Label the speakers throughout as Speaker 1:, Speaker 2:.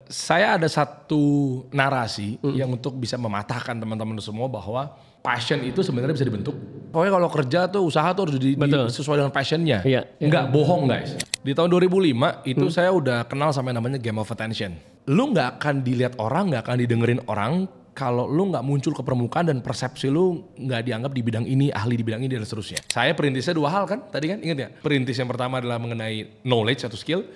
Speaker 1: saya ada satu narasi yang untuk bisa mematahkan teman-teman semua bahwa passion itu sebenarnya bisa dibentuk. Pokoknya kalau kerja tuh usaha tuh harus sesuai dengan passionnya.
Speaker 2: Iya.
Speaker 1: Nggak bohong guys. Di tahun 2005 itu saya udah kenal sama yang namanya game of attention. Lu nggak akan dilihat orang, nggak akan didengerin orang kalau lu nggak muncul ke permukaan dan persepsi lu nggak dianggap di bidang ini, ahli di bidang ini dan seterusnya. Saya perintisnya 2 hal kan, tadi kan ingat ya? Perintis yang pertama adalah mengenai knowledge atau skill,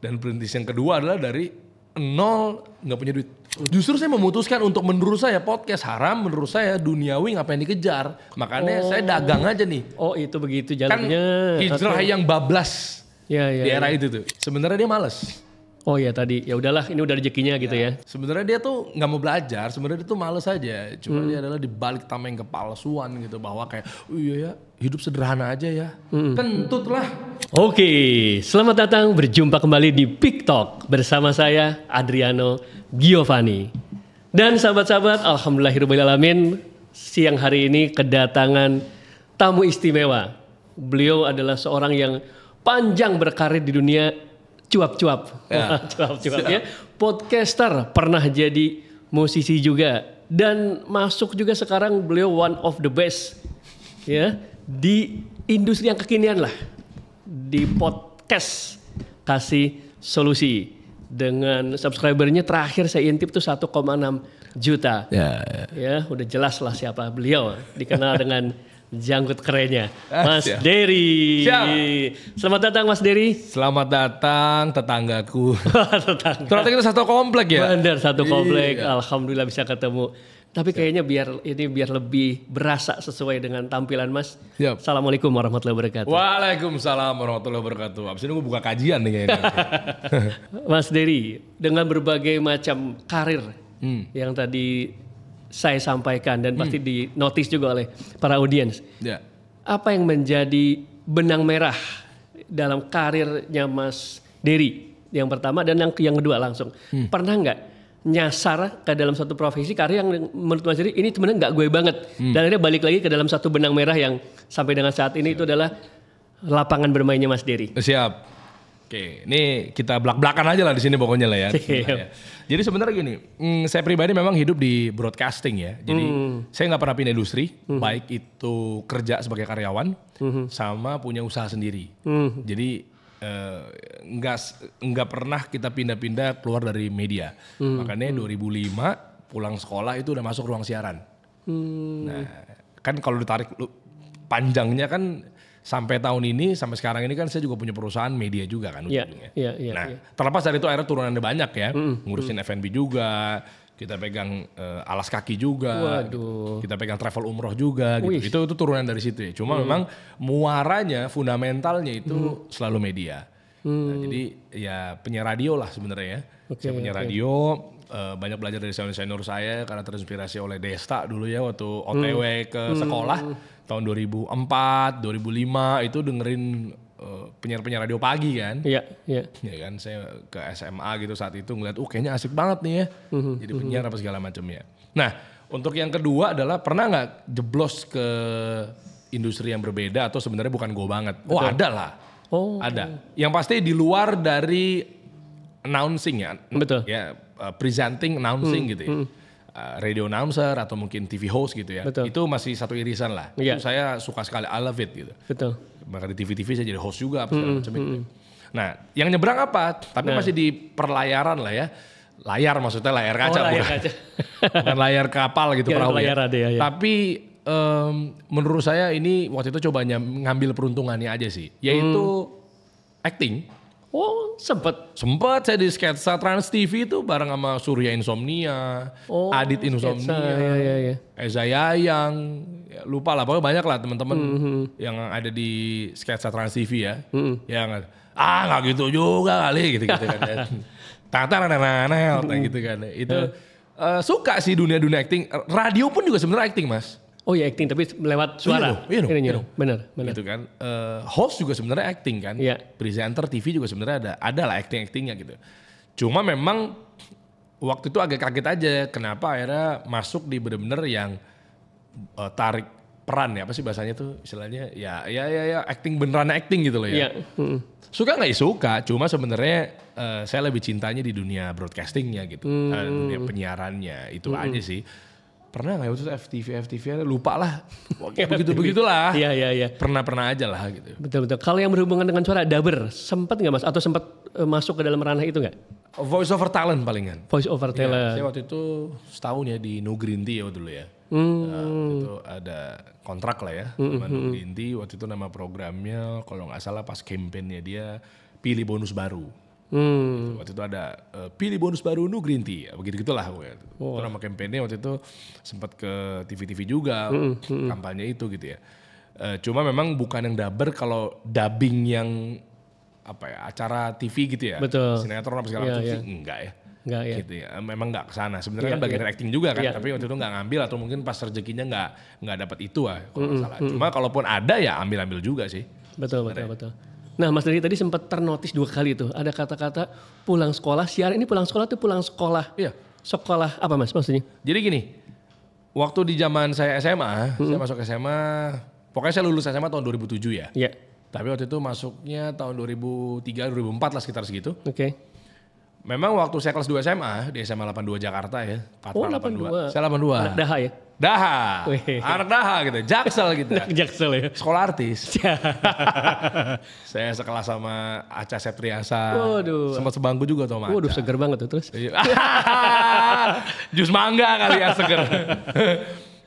Speaker 1: dan perintis yang kedua adalah dari nol nggak punya duit. Justru saya memutuskan untuk menurut saya podcast haram, menurut saya duniawi ngapain dikejar. Makanya saya dagang aja nih.
Speaker 2: Oh itu begitu
Speaker 1: Kan
Speaker 2: jalannya.
Speaker 1: hijrah yang bablas
Speaker 2: Ya,
Speaker 1: di era itu tuh. Sebenarnya dia males.
Speaker 2: Oh ya tadi, ya udahlah ini udah rezekinya gitu ya.
Speaker 1: Sebenarnya dia tuh nggak mau belajar, sebenarnya dia tuh males aja. Cuma dia adalah dibalik tameng kepalsuan gitu, bahwa kayak, oh iya ya hidup sederhana aja ya. Kentut lah.
Speaker 2: Oke, selamat datang berjumpa kembali di Pick Talk bersama saya Adriano Giovanni. Dan sahabat-sahabat, alhamdulillahirobbilalamin, siang hari ini kedatangan tamu istimewa. Beliau adalah seorang yang panjang berkarir di dunia cuap-cuap.
Speaker 1: Ya.
Speaker 2: Cuap-cuap ya. Podcaster, pernah jadi musisi juga, dan masuk juga sekarang beliau one of the best ya di industri yang kekinian lah, di podcast Kasih Solusi. Dengan subscribernya terakhir saya intip tuh 1,6 juta. Ya, udah jelas lah siapa beliau, dikenal dengan janggut kerennya, Mas
Speaker 1: Siap.
Speaker 2: Dery.
Speaker 1: Siap.
Speaker 2: Selamat datang Mas Dery.
Speaker 1: Selamat datang tetanggaku.
Speaker 2: Tetangga.
Speaker 1: Ternyata kita satu komplek ya.
Speaker 2: Bener, satu komplek.
Speaker 1: Iya.
Speaker 2: Alhamdulillah bisa ketemu. Tapi kayaknya biar lebih berasa sesuai dengan tampilan Mas.
Speaker 1: Siap.
Speaker 2: Assalamualaikum warahmatullahi wabarakatuh.
Speaker 1: Waalaikumsalam warahmatullahi wabarakatuh. Abis ini gue buka kajian nih kayaknya.
Speaker 2: Mas Dery, dengan berbagai macam karir yang tadi saya sampaikan dan pasti di notice juga oleh para audiens.
Speaker 1: Ya.
Speaker 2: Apa yang menjadi benang merah dalam karirnya Mas Dery? Yang pertama dan yang kedua langsung. Pernah nggak nyasar ke dalam satu profesi karir yang menurut Mas Dery ini sebenarnya nggak gue banget. Dan akhirnya balik lagi ke dalam satu benang merah yang sampai dengan saat ini itu adalah lapangan bermainnya Mas Dery.
Speaker 1: Siap. Oke, ini kita belak-belakan aja lah di sini pokoknya lah ya.
Speaker 2: Siap.
Speaker 1: Jadi sebenarnya gini, saya pribadi memang hidup di broadcasting ya. Jadi saya nggak pernah pindah industri, baik itu kerja sebagai karyawan, sama punya usaha sendiri. Jadi nggak pernah kita pindah-pindah keluar dari media. Makanya 2005 pulang sekolah itu udah masuk ruang siaran. Nah, kan kalau ditarik panjangnya kan sampai tahun ini, sampai sekarang ini kan saya juga punya perusahaan media juga kan ujungnya. Nah, terlepas dari itu akhirnya turunannya banyak ya. Ngurusin F&B juga, kita pegang alas kaki juga,
Speaker 2: Waduh.
Speaker 1: kita pegang travel umroh juga gitu. Itu turunan dari situ ya. Cuma memang muaranya, fundamentalnya itu selalu media. Nah, jadi ya penyiar radio lah sebenarnya ya. Saya penyiar radio, banyak belajar dari senior saya karena terinspirasi oleh Desta dulu ya waktu OTW ke sekolah. Tahun 2004, 2005 itu dengerin penyiar-penyiar radio pagi kan.
Speaker 2: Iya.
Speaker 1: Ya kan, saya ke SMA gitu saat itu ngeliat, kayaknya asik banget nih ya. Jadi penyiar apa segala macamnya. Nah, untuk yang kedua adalah pernah nggak jeblos ke industri yang berbeda atau sebenarnya bukan go banget? Oh ada lah.
Speaker 2: Oh.
Speaker 1: Ada. Yang pasti di luar dari announcing ya.
Speaker 2: Betul.
Speaker 1: Ya, presenting, announcing gitu ya. Radio announcer atau mungkin TV host gitu ya.
Speaker 2: Betul.
Speaker 1: Itu masih satu irisan lah.
Speaker 2: Iya.
Speaker 1: Itu saya suka sekali, I love it gitu.
Speaker 2: Betul.
Speaker 1: Maka di TV-TV saya jadi host juga apa segala macam itu. Nah, yang nyebrang apa? Tapi masih di perlayaran lah ya. Layar maksudnya layar kaca,
Speaker 2: layar
Speaker 1: bukan,
Speaker 2: kaca.
Speaker 1: bukan layar kapal gitu
Speaker 2: Bukan
Speaker 1: perahu
Speaker 2: layar ada ya.
Speaker 1: Tapi menurut saya ini waktu itu coba ngambil peruntungannya aja sih. Yaitu acting.
Speaker 2: Oh sempet.
Speaker 1: Sempet saya di sketsa Trans TV itu bareng sama Surya Insomnia, Adit Insomnia,
Speaker 2: Ya.
Speaker 1: Eza Yayang, ya, lupa lah, pokoknya banyak lah teman-teman yang ada di sketsa Trans TV ya. Yang nggak gitu juga kali gitu kan. Gitu kan. Itu suka sih dunia acting. Radio pun juga sebenarnya acting Mas.
Speaker 2: Oh ya acting tapi lewat suara.
Speaker 1: Iya dong.
Speaker 2: Benar.
Speaker 1: Gitu kan. Host juga sebenarnya acting kan.
Speaker 2: Iya.
Speaker 1: Presenter TV juga sebenarnya ada lah actingnya gitu. Cuma memang waktu itu agak kaget aja kenapa akhirnya masuk di bener-bener yang tarik peran ya, apa sih bahasanya tuh istilahnya ya acting, beneran acting gitu loh ya.
Speaker 2: Iya.
Speaker 1: Suka nggak ya suka, cuma sebenarnya saya lebih cintanya di dunia broadcastingnya gitu, dunia penyiarannya itu aja sih. Pernah nggak waktu itu FTV lupa lah, begitulah.
Speaker 2: Iya.
Speaker 1: Pernah aja lah gitu.
Speaker 2: Betul. Kalau yang berhubungan dengan suara dubber, sempat nggak Mas? Atau sempat masuk ke dalam ranah itu nggak?
Speaker 1: Voice over talent palingan.
Speaker 2: Voice over
Speaker 1: Ya,
Speaker 2: talent.
Speaker 1: saya waktu itu setahun ya di No Green Tea dulu ya. Itu ada kontrak lah ya sama No Green Tea. Waktu itu nama programnya kalau nggak salah pas campaignnya dia pilih bonus baru. Waktu itu ada pilih bonus baru No Green Tea, begitu-gitulah. Itu nama campaignnya waktu itu sempat ke TV-TV juga kampanye itu gitu ya. Cuma memang bukan yang dubber, kalau dubbing yang apa ya, acara TV gitu ya.
Speaker 2: Betul.
Speaker 1: Sinetron apa segala macam sih enggak ya.
Speaker 2: Enggak ya.
Speaker 1: Gitu ya. Memang enggak kesana. Sebenarnya kan bagian acting juga kan, tapi waktu itu enggak ngambil atau mungkin pas rezekinya enggak dapat itu kalau nggak salah. Cuma kalaupun ada ya ambil juga sih.
Speaker 2: Betul. Nah, Mas Dari tadi sempat ternotis 2 kali tuh. Ada kata-kata pulang sekolah. Siaran ini pulang sekolah tuh pulang sekolah.
Speaker 1: Iya.
Speaker 2: Sekolah apa Mas maksudnya?
Speaker 1: Jadi gini, waktu di zaman saya SMA, saya masuk SMA, pokoknya saya lulus SMA tahun 2007 ya.
Speaker 2: Iya.
Speaker 1: Tapi waktu itu masuknya tahun 2003, 2004 lah sekitar segitu.
Speaker 2: Oke.
Speaker 1: Memang waktu saya kelas 2 SMA, di SMA 82 Jakarta ya.
Speaker 2: 82.
Speaker 1: Saya 82.
Speaker 2: Anak Daha ya?
Speaker 1: Daha.
Speaker 2: Wih.
Speaker 1: Anak Daha gitu, Jaksel gitu.
Speaker 2: Jaksel ya?
Speaker 1: Sekolah artis. Saya sekelas sama Acha Septriasa.
Speaker 2: Waduh.
Speaker 1: Sempat sebangku juga tuh sama
Speaker 2: Waduh,
Speaker 1: Acha.
Speaker 2: seger banget tuh terus.
Speaker 1: Jus mangga kali ya seger.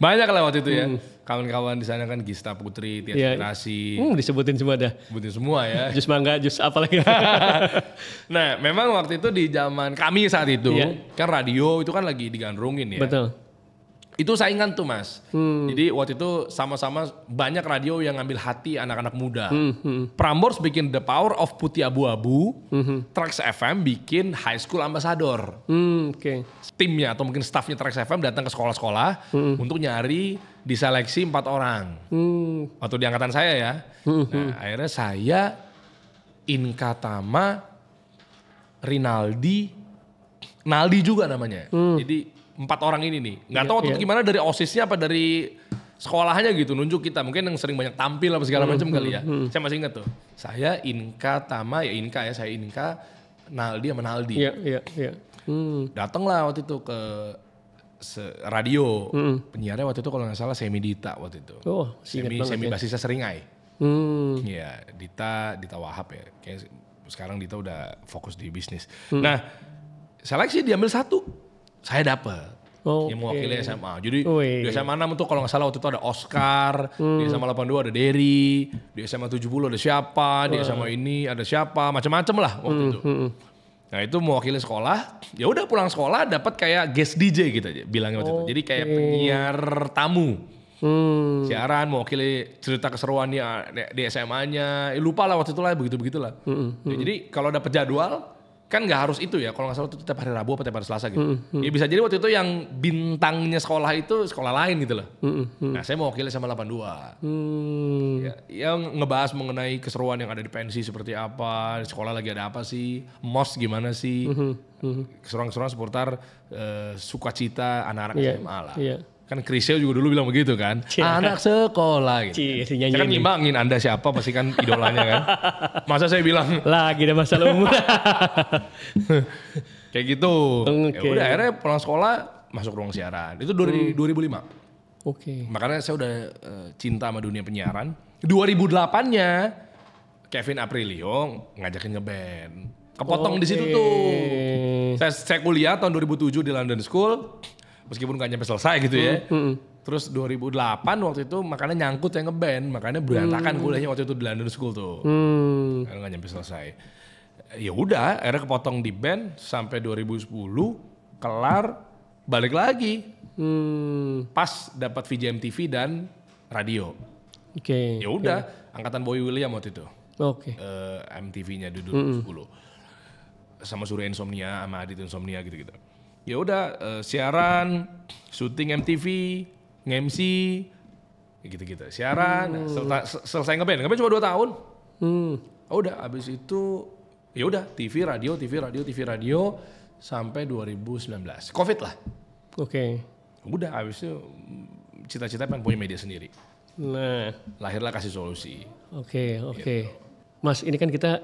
Speaker 1: Banyak lah waktu itu ya. Kawan-kawan di sana kan Gista Putri, Tia Inspirasi.
Speaker 2: Disebutin semua dah.
Speaker 1: Sebutin semua ya.
Speaker 2: Jus mangga, jus apa lagi.
Speaker 1: Nah, memang waktu itu di zaman kami saat itu, kan radio itu kan lagi digandrungin ya.
Speaker 2: Betul.
Speaker 1: Itu saingan tuh Mas. Jadi waktu itu sama-sama banyak radio yang ngambil hati anak-anak muda. Prambors bikin The Power of Putih Abu-Abu, Trax FM bikin High School Ambassador.
Speaker 2: Oke.
Speaker 1: Timnya atau mungkin staffnya Trax FM datang ke sekolah-sekolah untuk nyari diseleksi 4 orang. Waktu di angkatan saya ya. Nah, akhirnya saya, Inka Tama, Rinaldi, Naldi juga namanya. Jadi 4 orang ini nih. Nggak tahu waktu itu gimana dari OSISnya apa dari sekolahnya gitu nunjuk kita. Mungkin yang sering banyak tampil apa segala macam kali ya. Saya masih ingat tuh. Saya Inka Tama saya Inka, Naldi sama Naldi.
Speaker 2: Iya.
Speaker 1: Datanglah waktu itu ke radio. Penyiarnya waktu itu kalau nggak salah Semi Dita waktu itu.
Speaker 2: Oh,
Speaker 1: Semi basisnya Seringai. Iya, Dita Wahab ya. Kayak sekarang Dita udah fokus di bisnis. Nah, seleksi diambil 1. Saya dapet. Yang mewakili SMA. Jadi di SMA 6 tuh kalau nggak salah waktu itu ada Oscar, di SMA 82 ada Derry, di SMA 70 ada siapa, di SMA ini ada siapa, macam-macam lah waktu itu. Nah itu mewakili sekolah, ya udah pulang sekolah dapat kayak guest DJ gitu aja bilangnya waktu itu. Jadi kayak penyiar tamu. Siaran mewakili cerita keseruannya di SMA-nya. Lupa lah waktu itu lah begitu-begitulah. Ya, jadi kalau dapat jadwal kan nggak harus itu ya, kalau nggak salah itu tiap hari Rabu atau tiap hari Selasa gitu. Ya bisa jadi waktu itu yang bintangnya sekolah itu sekolah lain gitu loh. Nah saya mewakili sama 82. Yang ngebahas mengenai keseruan yang ada di pensi seperti apa, di sekolah lagi ada apa sih, MOS gimana sih, keseruan-keseruan seputar sukacita anak-anak SMA lah. Kan Krisya juga dulu bilang begitu kan, anak sekolah gitu. Saya kan ngimbangin Anda siapa, pasti kan idolanya kan. Masa saya bilang
Speaker 2: lagi ada masalah umur.
Speaker 1: Kayak gitu. Ya udah akhirnya pulang sekolah masuk ruang siaran. Itu 2005. Makanya saya udah cinta sama dunia penyiaran. 2008-nya Kevin Aprilio ngajakin ngeband. Kepotong di situ tuh. Saya kuliah tahun 2007 di London School. Meskipun gak nyampe selesai gitu ya. Terus 2008 waktu itu makanya nyangkut saya ngeband. Makanya berantakan kuliahnya waktu itu di London School tuh. Karena gak nyampe selesai. Ya udah akhirnya kepotong di band sampai 2010. Kelar balik lagi. Pas dapat VJM TV dan radio. Ya udah angkatan Boy William waktu itu. MTV-nya di 2010. Sama Surya Insomnia sama Adit Insomnia gitu-gitu. Ya udah siaran, syuting MTV, nge-MC, gitu-gitu. Siaran, selesai ngeband cuma 2 tahun. Udah abis itu ya udah TV radio sampai 2019. Covid lah.
Speaker 2: Oke.
Speaker 1: Udah abis itu cita-cita pengen punya media sendiri.
Speaker 2: Nah,
Speaker 1: Lahirlah Kasih Solusi.
Speaker 2: oke. Mas, ini kan kita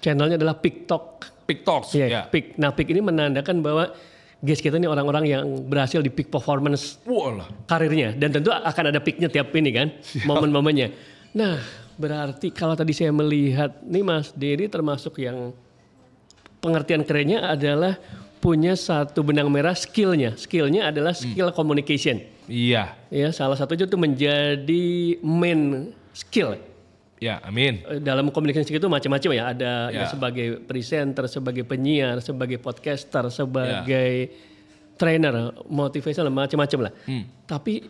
Speaker 2: channelnya adalah Peak Talk.
Speaker 1: Peak Talks.
Speaker 2: Iya,
Speaker 1: Ya.
Speaker 2: peak. Nah, peak ini menandakan bahwa guys kita ini orang-orang yang berhasil di peak performance
Speaker 1: Walah.
Speaker 2: karirnya. Dan tentu akan ada peaknya tiap ini kan, momen-momennya. Nah, berarti kalau tadi saya melihat nih Mas Dery termasuk yang pengertian kerennya adalah punya satu benang merah skillnya. Skillnya adalah skill communication.
Speaker 1: Iya.
Speaker 2: Ya, salah satunya itu menjadi main skill.
Speaker 1: Ya, amin.
Speaker 2: Dalam komunikasi itu macam-macam ya. Ada ya
Speaker 1: Ya.
Speaker 2: sebagai presenter, sebagai penyiar, sebagai podcaster, sebagai trainer, motivational, macam-macam lah. Tapi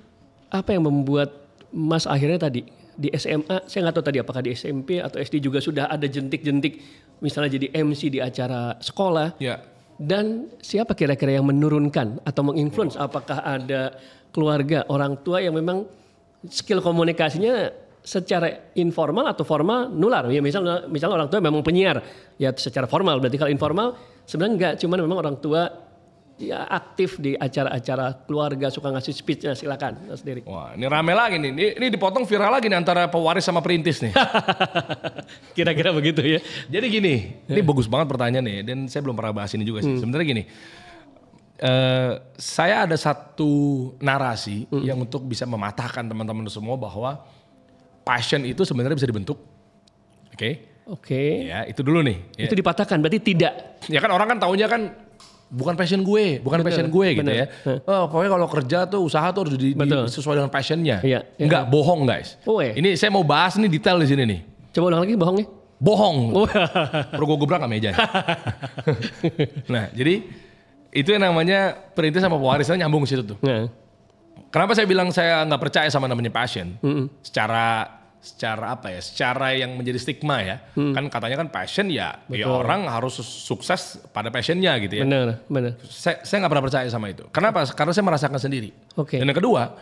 Speaker 2: apa yang membuat Mas akhirnya tadi di SMA, saya nggak tahu tadi apakah di SMP atau SD juga sudah ada jentik-jentik, misalnya jadi MC di acara sekolah.
Speaker 1: Ya.
Speaker 2: Dan siapa kira-kira yang menurunkan atau menginfluence? Apakah ada keluarga, orang tua yang memang skill komunikasinya secara informal atau formal nular? Ya misalnya orang tua memang penyiar, ya secara formal. Berarti kalau informal sebenarnya enggak, cuman memang orang tua ya aktif di acara-acara keluarga, suka ngasih speech. Nah, silakan Mas Dery.
Speaker 1: Wah, ini rame lagi nih. Ini dipotong viral lagi nih antara pewaris sama perintis nih.
Speaker 2: Kira-kira begitu ya.
Speaker 1: Jadi gini, ini bagus banget pertanyaan nih, dan saya belum pernah bahas ini juga sih. Sebenarnya gini, saya ada satu narasi yang untuk bisa mematahkan teman-teman semua bahwa passion itu sebenarnya bisa dibentuk. Oke. Ya, itu dulu nih. Ya.
Speaker 2: Itu dipatahkan, berarti tidak.
Speaker 1: Ya kan orang kan taunya kan bukan passion gue gitu
Speaker 2: bener.
Speaker 1: ya. Oh, pokoknya kalau kerja tuh usaha tuh harus sesuai dengan passionnya.
Speaker 2: Iya, iya.
Speaker 1: Enggak, bohong guys.
Speaker 2: Oh, iya.
Speaker 1: Ini saya mau bahas nih detail di sini nih.
Speaker 2: Coba ulang lagi bohongnya.
Speaker 1: Bohong.
Speaker 2: Oh.
Speaker 1: Perlu gue gebrak gak meja. Nah, jadi itu yang namanya perintis sama pewaris nyambung ke situ tuh.
Speaker 2: Nah.
Speaker 1: Kenapa saya bilang saya nggak percaya sama namanya passion? Secara apa ya? Secara yang menjadi stigma ya. Kan katanya kan passion ya orang harus sukses pada passionnya gitu ya.
Speaker 2: Benar.
Speaker 1: Saya nggak pernah percaya sama itu. Kenapa? Karena saya merasakan sendiri.
Speaker 2: Oke.
Speaker 1: Dan yang kedua,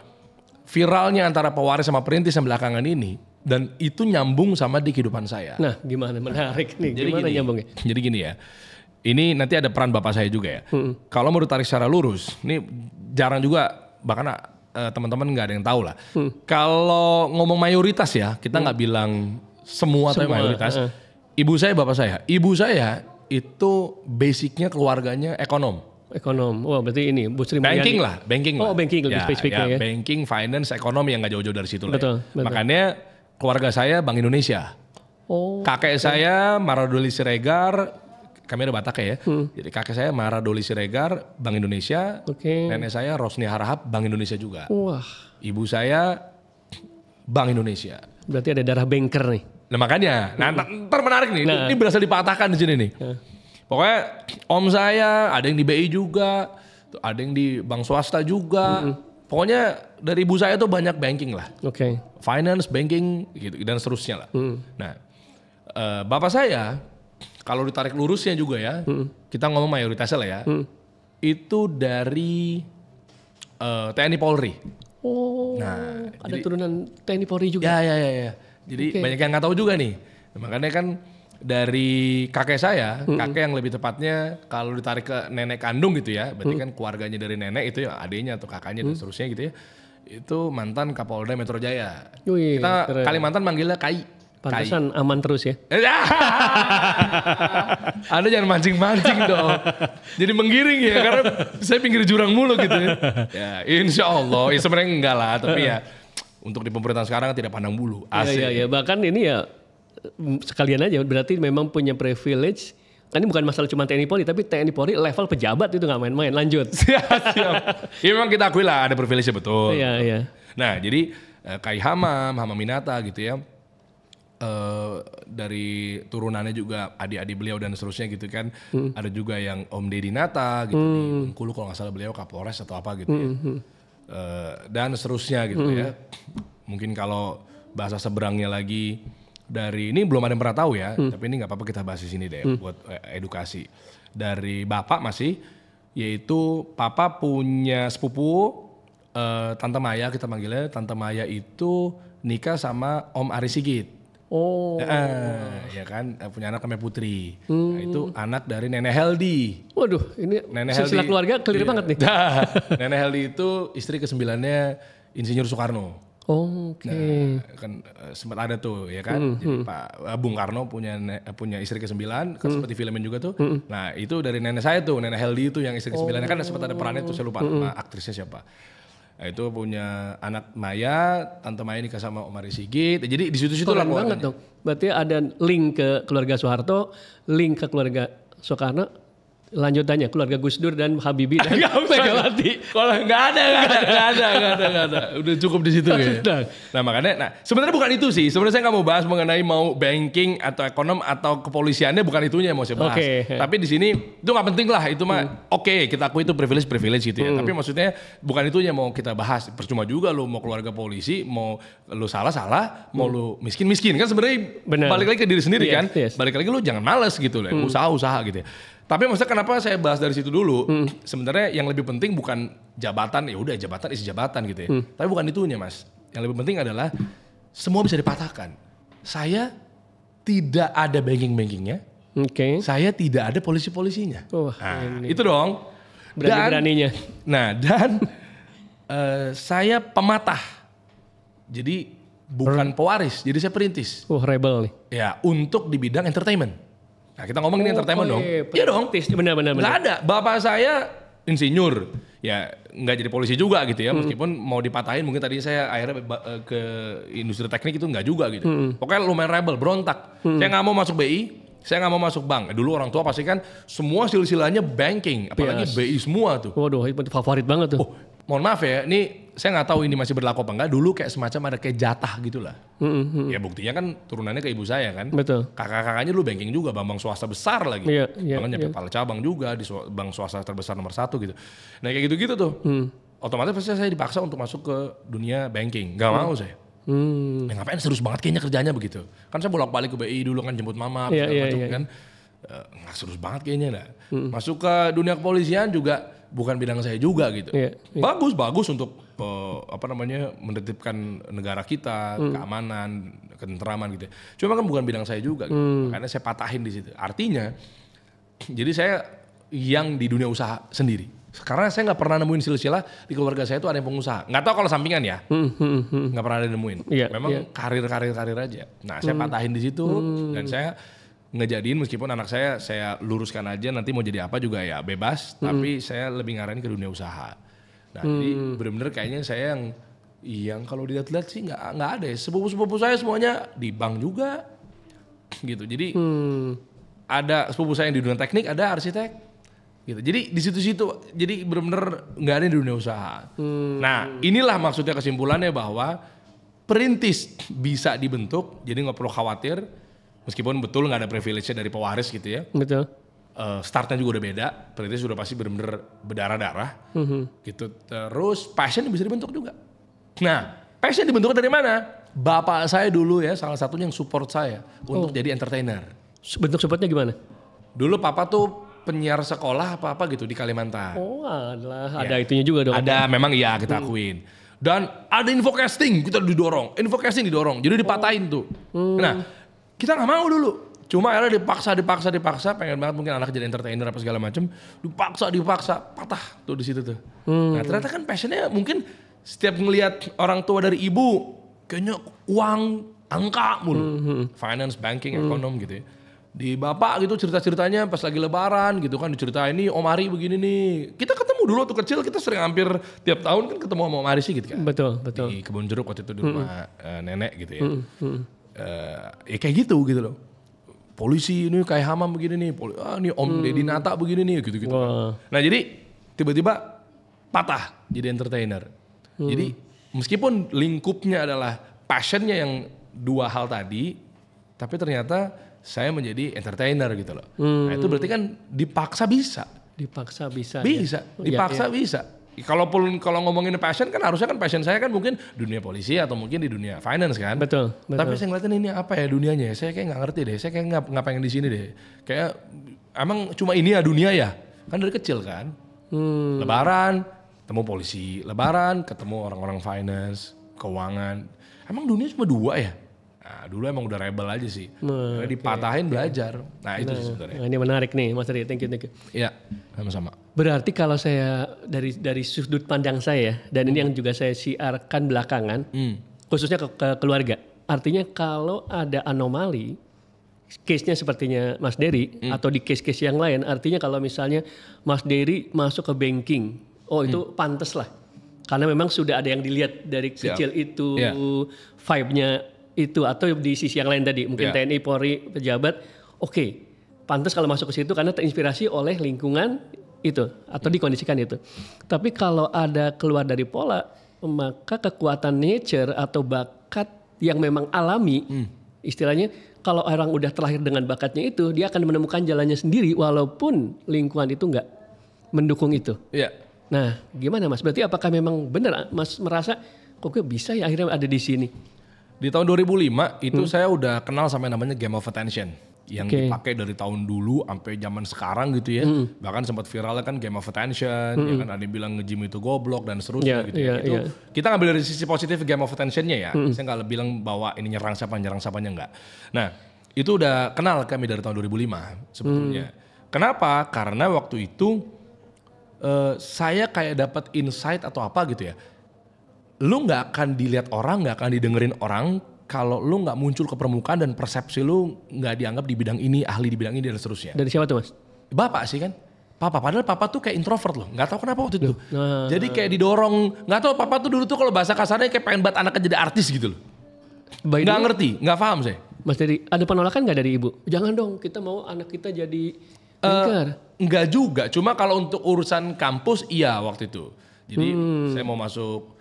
Speaker 1: viralnya antara pewaris sama perintis yang belakangan ini, dan itu nyambung sama di kehidupan saya.
Speaker 2: Nah, gimana menarik nih?
Speaker 1: Jadi
Speaker 2: Gimana
Speaker 1: gini,
Speaker 2: nyambungnya?
Speaker 1: Jadi gini ya. Ini nanti ada peran bapak saya juga ya. Kalau mau ditarik secara lurus, ini jarang juga, bahkan teman-teman nggak ada yang tahu lah. Kalau ngomong mayoritas ya, kita nggak bilang semua tapi mayoritas. Ibu saya, bapak saya. Ibu saya itu basicnya keluarganya ekonom.
Speaker 2: Ekonom. Wah, berarti ini Bu Sri
Speaker 1: Banking
Speaker 2: Mulyani.
Speaker 1: lah, banking
Speaker 2: Oh,
Speaker 1: lah.
Speaker 2: banking lebih spesifiknya ya.
Speaker 1: Banking, finance, ekonomi yang nggak jauh-jauh dari situ lah.
Speaker 2: Betul.
Speaker 1: Makanya keluarga saya Bank Indonesia.
Speaker 2: Oh.
Speaker 1: Kakek saya Maradoli Siregar, kami ada Batak ya. Jadi kakek saya Maradoli Siregar, Bank Indonesia.
Speaker 2: Oke.
Speaker 1: Nenek saya Rosni Harahap, Bank Indonesia juga.
Speaker 2: Wah,
Speaker 1: Ibu saya Bank Indonesia.
Speaker 2: berarti ada darah banker nih.
Speaker 1: Nah makanya, ntar menarik nih.
Speaker 2: Nah.
Speaker 1: Ini berasa dipatahkan di sini nih. Pokoknya om saya ada yang di BI juga, ada yang di bank swasta juga. Pokoknya dari ibu saya tuh banyak banking lah.
Speaker 2: Oke.
Speaker 1: Finance, banking gitu dan seterusnya lah. Nah, bapak saya kalau ditarik lurusnya juga ya, kita ngomong mayoritasnya lah ya, itu dari TNI Polri.
Speaker 2: Oh,
Speaker 1: Nah,
Speaker 2: ada turunan TNI Polri juga.
Speaker 1: Ya. Jadi banyak yang nggak tahu juga nih. Nah, makanya kan dari kakek saya, kakek yang lebih tepatnya kalau ditarik ke nenek kandung gitu ya, berarti kan keluarganya dari nenek itu ya adiknya atau kakaknya dan seterusnya gitu ya. Itu mantan Kapolda Metro Jaya.
Speaker 2: Wih,
Speaker 1: Kita
Speaker 2: keren.
Speaker 1: Kalimantan manggilnya KAI.
Speaker 2: Pantesan aman terus ya.
Speaker 1: Anda jangan mancing-mancing dong. Jadi menggiring ya, karena saya pinggir jurang mulu gitu ya. Ya insya Allah, ya sebenarnya enggak lah. Tapi ya untuk di pemerintahan sekarang tidak pandang bulu. Asik.
Speaker 2: Iya. Bahkan ini ya sekalian aja berarti memang punya privilege. Kan ini bukan masalah cuma TNI Polri, tapi TNI Polri level pejabat itu nggak main-main. Lanjut.
Speaker 1: Siap. Ya memang kita akui lah ada privilege betul.
Speaker 2: Iya.
Speaker 1: Nah jadi Kai Hamam Minata gitu ya. Dari turunannya juga adik-adik beliau dan seterusnya gitu kan. Ada juga yang Om Deddy Nata gitu di Bengkulu kalau nggak salah beliau Kapolres atau apa gitu ya. Dan seterusnya gitu ya. Mungkin kalau bahasa seberangnya lagi dari ini belum ada yang pernah tahu ya, tapi ini nggak apa-apa kita bahas di sini deh buat edukasi. Dari bapak masih, yaitu papa punya sepupu Tante Maya, kita manggilnya Tante Maya itu nikah sama Om Ari Sigit.
Speaker 2: Oh.
Speaker 1: Ya kan punya anak namanya Putri. Nah, itu anak dari Nenek Heldi.
Speaker 2: Waduh, ini silsilah keluarga clear banget nih.
Speaker 1: Nenek Heldi itu istri ke-9-nya Insinyur Soekarno.
Speaker 2: Oke.
Speaker 1: Nah, kan sempat ada tuh ya kan. Jadi Pak Bung Karno punya istri ke-9, kan sempat difilmin juga tuh. Nah, itu dari nenek saya tuh, nenek Heldi itu yang istri ke-9 kan sempat ada perannya tuh, saya lupa nama aktrisnya siapa. Nah, itu punya anak Maya, Tante Maya nikah sama Om Ari Sigit. Jadi di situ-situ lah
Speaker 2: Keren banget dong. Berarti ada link ke keluarga Soeharto, link ke keluarga Soekarno, lanjutannya keluarga Gus Dur dan Habibie dan Megawati.
Speaker 1: Kalau nggak ada. Udah cukup di situ ya. Nah makanya, sebenarnya bukan itu sih. Sebenarnya saya nggak mau bahas mengenai mau banking atau ekonom atau kepolisiannya, bukan itunya yang mau saya bahas. Tapi di sini itu nggak penting lah. Itu mah oke, kita akui itu privilege gitu ya. Tapi maksudnya bukan itu yang mau kita bahas. Percuma juga lo mau keluarga polisi, mau lo salah, mau lo miskin kan sebenarnya balik lagi ke diri sendiri kan. Balik lagi lo jangan malas gitu lah. Usaha gitu ya. Tapi maksudnya kenapa saya bahas dari situ dulu? Sebenarnya yang lebih penting bukan jabatan, ya udah jabatan isi jabatan gitu ya. Tapi bukan itunya Mas. Yang lebih penting adalah semua bisa dipatahkan. Saya tidak ada banking-bankingnya. Saya tidak ada polisi-polisinya. Itu dong.
Speaker 2: Berani-beraninya.
Speaker 1: Dan saya pematah. Jadi bukan pewaris, jadi saya perintis.
Speaker 2: Rebel nih.
Speaker 1: Ya, untuk di bidang entertainment. Nah kita ngomong ini entertainment dong. Iya dong.
Speaker 2: Benar.
Speaker 1: Nggak ada. Bapak saya insinyur. Ya nggak jadi polisi juga gitu ya. Meskipun mau dipatahin mungkin tadi saya akhirnya ke industri teknik itu nggak juga gitu. Pokoknya lumayan rebel, berontak. Saya nggak mau masuk BI. Saya nggak mau masuk bank. Dulu orang tua pasti kan semua silsilahnya banking. Apalagi BI semua tuh.
Speaker 2: Waduh itu favorit banget tuh.
Speaker 1: Mohon maaf ya, ini saya nggak tahu ini masih berlaku apa enggak. Dulu kayak semacam ada kayak jatah gitulah. Ya buktinya kan turunannya ke ibu saya kan.
Speaker 2: Betul.
Speaker 1: Kakak-kakaknya dulu banking juga, bank swasta besar lagi. Bahkan nyampe kepala cabang juga di bank swasta terbesar nomor 1 gitu. Nah kayak gitu-gitu tuh. Otomatis pasti saya dipaksa untuk masuk ke dunia banking. Gak mau saya. Ngapain serius banget kayaknya kerjanya begitu. Kan saya bolak-balik ke BI dulu kan jemput mama kan. Nggak serius banget kayaknya lah. Masuk ke dunia kepolisian juga bukan bidang saya juga gitu. Bagus untuk menertibkan negara kita, keamanan, ketenteraman gitu. Cuma kan bukan bidang saya juga gitu. Makanya saya patahin di situ. Artinya jadi saya yang di dunia usaha sendiri. Karena saya nggak pernah nemuin silsilah di keluarga saya itu ada yang pengusaha. Nggak tahu kalau sampingan ya. Nggak pernah ada yang nemuin. Memang karir aja. Nah, saya patahin di situ dan saya ngejadiin meskipun anak saya luruskan aja nanti mau jadi apa juga ya bebas, tapi saya lebih ngarahin ke dunia usaha. Nah, jadi benar-benar kayaknya saya yang kalau dilihat-lihat sih nggak ada ya. Sepupu saya semuanya di bank juga gitu. Jadi ada sepupu saya yang di dunia teknik, ada arsitek gitu. Jadi di situ-situ jadi benar-benar nggak ada di dunia usaha. Nah, inilah maksudnya kesimpulannya bahwa perintis bisa dibentuk, jadi nggak perlu khawatir. Meskipun betul nggak ada privilege-nya dari pewaris gitu ya.
Speaker 2: Betul.
Speaker 1: Startnya juga udah beda. Perintis sudah pasti benar-benar berdarah-darah. Gitu. Terus passion bisa dibentuk juga. Nah, passion dibentuk dari mana? Bapak saya dulu ya salah satunya yang support saya untuk jadi entertainer.
Speaker 2: Bentuk supportnya gimana?
Speaker 1: Dulu papa tuh penyiar sekolah apa-apa gitu di Kalimantan.
Speaker 2: Ada itunya juga dong.
Speaker 1: Ada memang iya kita akuin. Dan ada infocasting kita didorong. Jadi dipatahin tuh. Nah, kita nggak mau dulu, cuma akhirnya dipaksa, pengen banget mungkin anak jadi entertainer apa segala macam, dipaksa, patah tuh di situ tuh. Nah ternyata kan passionnya mungkin setiap ngelihat orang tua dari ibu, kayaknya uang, angka mulu, finance, banking, ekonom gitu ya. Di bapak gitu cerita-ceritanya pas lagi lebaran gitu kan diceritain nih Om Ari begini nih. Kita ketemu dulu tuh kecil, kita sering hampir tiap tahun kan ketemu sama Om Ari sih gitu kan.
Speaker 2: Betul.
Speaker 1: Di Kebun Jeruk waktu itu di rumah nenek gitu ya. Ya kayak gitu loh. Polisi ini kayak Hamam begini nih, nih Om Deddy Nata begini nih gitu. Nah jadi tiba-tiba patah jadi entertainer. Jadi meskipun lingkupnya adalah passionnya yang dua hal tadi, tapi ternyata saya menjadi entertainer gitu loh. Nah itu berarti kan dipaksa bisa.
Speaker 2: Dipaksa bisa.
Speaker 1: Bisa. Kalau ngomongin passion kan harusnya kan passion saya kan mungkin dunia polisi atau mungkin di dunia finance kan.
Speaker 2: Betul.
Speaker 1: Tapi saya ngeliatin ini apa ya dunianya. Saya kayak nggak ngerti deh. Saya kayak nggak pengen di sini deh. Kayak emang cuma ini ya dunia ya. Kan dari kecil kan. Lebaran ketemu polisi. Lebaran ketemu orang-orang finance, keuangan. Emang dunia cuma dua ya. Nah, dulu emang udah rebel aja sih. Dipatahin belajar. Nah itu sih sebenarnya.
Speaker 2: Nah, ini menarik nih Mas Ri. Thank you.
Speaker 1: Iya sama-sama.
Speaker 2: Berarti kalau saya dari sudut pandang saya dan ini yang juga saya siarkan belakangan, khususnya ke keluarga. Artinya kalau ada anomali, case-nya sepertinya Mas Dery atau di case-case yang lain, artinya kalau misalnya Mas Dery masuk ke banking, itu pantas lah. Karena memang sudah ada yang dilihat dari kecil itu, vibe-nya itu, atau di sisi yang lain tadi, mungkin TNI, Polri, pejabat, pantas kalau masuk ke situ karena terinspirasi oleh lingkungan itu atau dikondisikan itu. Tapi kalau ada keluar dari pola, maka kekuatan nature atau bakat yang memang alami, istilahnya kalau orang udah terlahir dengan bakatnya itu, dia akan menemukan jalannya sendiri walaupun lingkungan itu nggak mendukung itu.
Speaker 1: Iya.
Speaker 2: Nah, gimana Mas? Berarti apakah memang benar Mas merasa kok gue bisa ya akhirnya ada di sini?
Speaker 1: Di tahun 2005 itu saya udah kenal sama yang namanya Game of Attention. Yang dipakai dari tahun dulu sampai zaman sekarang gitu ya. Bahkan sempat viralnya kan Game of Attention, ya kan ada yang bilang nge-gym itu goblok dan seterusnya gitu ya. Itu kita ngambil dari sisi positif Game of Attention-nya ya. Saya nggak bilang bahwa ini nyerang siapanya enggak. Nah, itu udah kenal kami dari tahun 2005 sebetulnya. Kenapa? Karena waktu itu saya kayak dapat insight atau apa gitu ya. Lu nggak akan dilihat orang, nggak akan didengerin orang kalau lu nggak muncul ke permukaan dan persepsi lu nggak dianggap di bidang ini, ahli di bidang ini dan seterusnya.
Speaker 2: Dari siapa tuh Mas?
Speaker 1: Bapak sih kan. Padahal papa tuh kayak introvert loh, nggak tahu kenapa waktu itu. Jadi kayak didorong, nggak tahu papa tuh dulu tuh kalau bahasa kasarnya kayak pengen banget anaknya jadi artis gitu loh. Nggak ngerti, nggak paham saya.
Speaker 2: Mas Dery, ada penolakan nggak dari ibu? Jangan dong, kita mau anak kita jadi banker.
Speaker 1: Nggak juga, cuma kalau untuk urusan kampus iya waktu itu. Jadi saya mau masuk.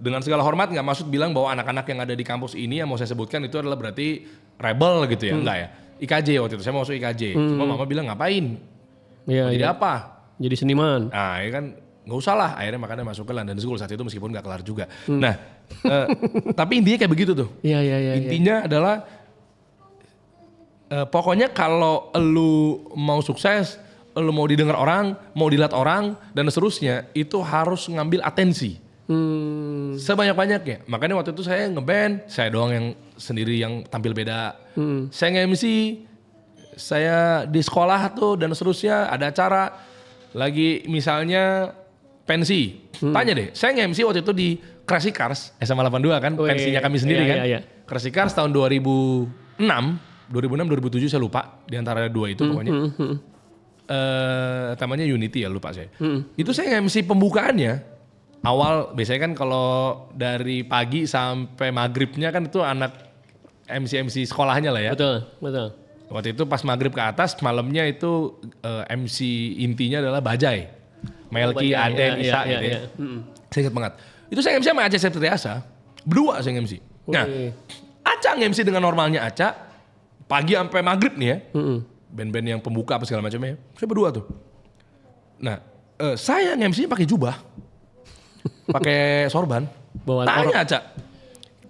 Speaker 1: Dengan segala hormat nggak maksud bilang bahwa anak-anak yang ada di kampus ini yang mau saya sebutkan itu adalah berarti rebel gitu ya. Enggak ya. IKJ waktu itu, saya mau masuk IKJ. Cuma mama bilang ngapain? Jadi apa? Jadi seniman. Nah ya kan nggak usah lah. Akhirnya makanya masuk ke London School saat itu meskipun nggak kelar juga. Nah tapi intinya kayak begitu tuh. Intinya adalah pokoknya kalau lu mau sukses, lu mau didengar orang, mau dilihat orang dan seterusnya, itu harus ngambil atensi. Sebanyak-banyaknya. Makanya waktu itu saya ngeband, saya doang yang sendiri yang tampil beda. Saya nge-MC, saya di sekolah tuh dan seterusnya ada acara. Lagi misalnya pensi. Tanya deh, saya nge-MC waktu itu di Crazy Cars, SMA 82 kan, pensinya kami sendiri kan. Crazy Cars tahun 2006, 2007 saya lupa. Di antara dua itu pokoknya. Namanya Unity ya lupa saya. Itu saya nge-MC pembukaannya. Awal biasanya kan kalau dari pagi sampai maghribnya kan itu anak MC sekolahnya lah ya.
Speaker 2: Betul.
Speaker 1: Waktu itu pas maghrib ke atas, malamnya itu MC intinya adalah Bajai. Melki, Ade, Nisa gitu ya. Saya ingat banget. Itu saya MC sama Aca Septriasa. Berdua saya MC. Nah, Aca nge-MC dengan normalnya Aca. Pagi sampai maghrib nih ya. Band-band yang pembuka apa segala macamnya. Saya berdua tuh. Nah, saya nge-MC pakai jubah. Pakai sorban. Tanya Aca.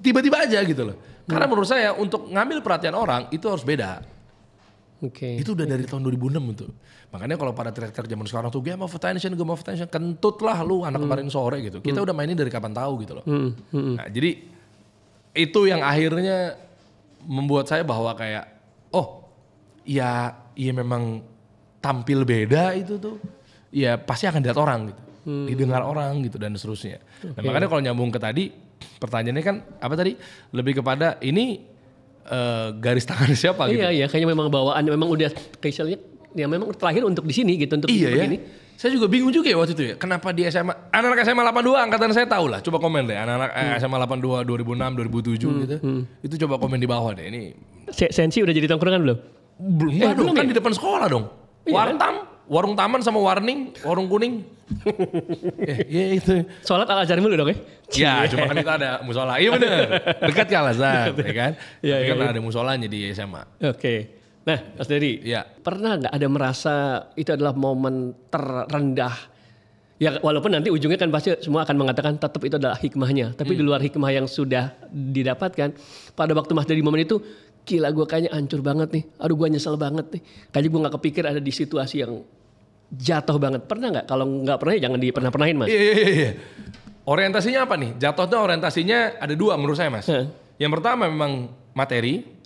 Speaker 1: Tiba-tiba aja gitu loh. Karena menurut saya untuk ngambil perhatian orang itu harus beda. Itu udah dari tahun 2006 itu. Makanya kalau pada track-track zaman sekarang tuh Game of Attention, kentut lah lu anak kemarin sore gitu. Kita udah mainin dari kapan tahu gitu loh. Nah, jadi itu yang akhirnya membuat saya bahwa kayak ya memang tampil beda itu tuh. Ya pasti akan dilihat orang gitu. Didengar orang gitu dan seterusnya. Nah, makanya kalau nyambung ke tadi pertanyaannya kan apa tadi? Lebih kepada ini garis tangan siapa gitu.
Speaker 2: Iya, kayaknya memang bawaan memang udah kayaknya ya memang terlahir untuk di sini gitu untuk begini.
Speaker 1: Saya juga bingung juga ya waktu itu ya. Kenapa di SMA anak-anak SMA 82 angkatan saya tahu lah. Coba komen deh anak-anak SMA 82 2006 2007 gitu. Itu coba komen di bawah deh. Ini
Speaker 2: Sensi udah jadi tongkrongan belum?
Speaker 1: Belum dong, kan di depan sekolah dong. Warung Taman sama warung kuning. Ya itu.
Speaker 2: Sholat Al-Azhar dulu dong ya?
Speaker 1: Ya, cuma kan kita ada musola. Iya benar. Dekat ke Al-Azhar, ya kan? Tapi kan ada musolanya di SMA.
Speaker 2: Nah, Mas Dery, pernah nggak ada merasa itu adalah momen terendah? Ya walaupun nanti ujungnya kan pasti semua akan mengatakan tetap itu adalah hikmahnya. Tapi di luar hikmah yang sudah didapatkan, pada waktu Mas Dery momen itu, gila gue kayaknya hancur banget nih. Aduh gue nyesel banget nih. Kayaknya gue gak kepikir ada di situasi yang jatuh banget. Pernah gak? Kalau gak pernah ya jangan pernah-pernahin Mas.
Speaker 1: Iya. Orientasinya apa nih? Jatuhnya orientasinya ada dua menurut saya Mas. Yang pertama memang materi.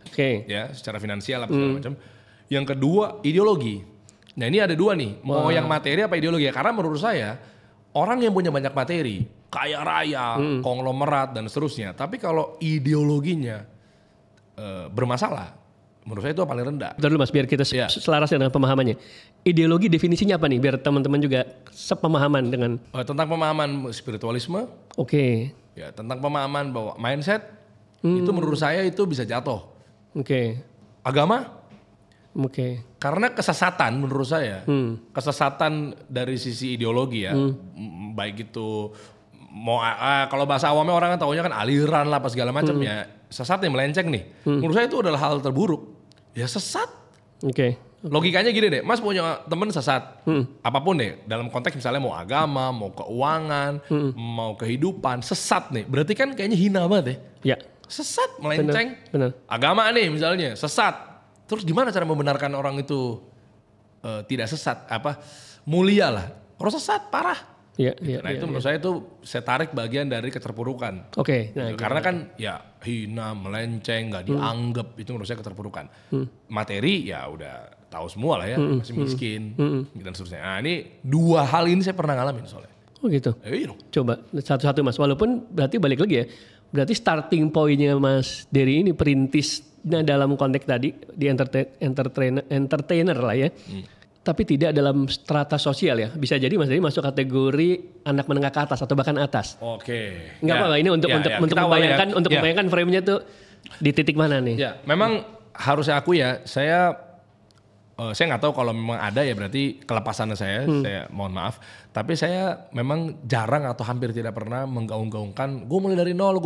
Speaker 1: Ya secara finansial apa segala macam. Yang kedua ideologi. Nah ini ada dua nih. Mau yang materi apa ideologi? Karena menurut saya orang yang punya banyak materi kaya raya, konglomerat dan seterusnya. Tapi kalau ideologinya bermasalah, menurut saya itu paling rendah.
Speaker 2: Bentar dulu Mas, biar kita
Speaker 1: Iya.
Speaker 2: selaras dengan pemahamannya. Ideologi definisinya apa nih? Biar teman-teman juga sepemahaman dengan.
Speaker 1: Tentang pemahaman spiritualisme,
Speaker 2: Oke.
Speaker 1: ya tentang pemahaman bahwa mindset itu menurut saya itu bisa jatuh.
Speaker 2: Oke.
Speaker 1: Agama,
Speaker 2: Oke.
Speaker 1: karena kesesatan menurut saya, kesesatan dari sisi ideologi ya, baik itu mau kalau bahasa awamnya orang kan taunya kan aliran lah apa segala macam ya, sesat yang melenceng nih. Menurut saya itu adalah hal terburuk. Ya sesat.
Speaker 2: Oke.
Speaker 1: Logikanya gini deh, Mas punya temen sesat, apapun deh, dalam konteks misalnya mau agama, mau keuangan, mau kehidupan, sesat nih, berarti kan kayaknya hina banget ya.
Speaker 2: Ya.
Speaker 1: Sesat, melenceng.
Speaker 2: Benar.
Speaker 1: Agama nih misalnya, sesat. Terus gimana cara membenarkan orang itu tidak sesat, mulia lah. Orang sesat, parah.
Speaker 2: Ya.
Speaker 1: Nah itu menurut saya itu saya tarik bagian dari keterpurukan.
Speaker 2: Oke. Nah,
Speaker 1: Karena kan ya hina, melenceng, nggak dianggap, itu menurut saya keterpurukan. Materi ya udah tahu semua lah ya, masih miskin, dan seterusnya. Nah ini dua hal ini saya pernah ngalamin soalnya.
Speaker 2: Oh gitu.
Speaker 1: Iya dong.
Speaker 2: Coba satu-satu Mas. Walaupun berarti balik lagi ya. Berarti starting point-nya Mas Dery ini perintisnya dalam konteks tadi di entertainer lah ya. Tapi tidak dalam strata sosial ya. Bisa jadi Mas Dery masuk kategori anak menengah ke atas atau bahkan atas.
Speaker 1: Oke.
Speaker 2: Enggak apa-apa ini untuk membayangkan membayangkan frame-nya tuh di titik mana nih?
Speaker 1: Ya, memang harus saya akui ya, saya nggak tahu kalau memang ada ya berarti kelepasan saya mohon maaf. Tapi saya memang jarang atau hampir tidak pernah menggaung-gaungkan gue mulai dari nol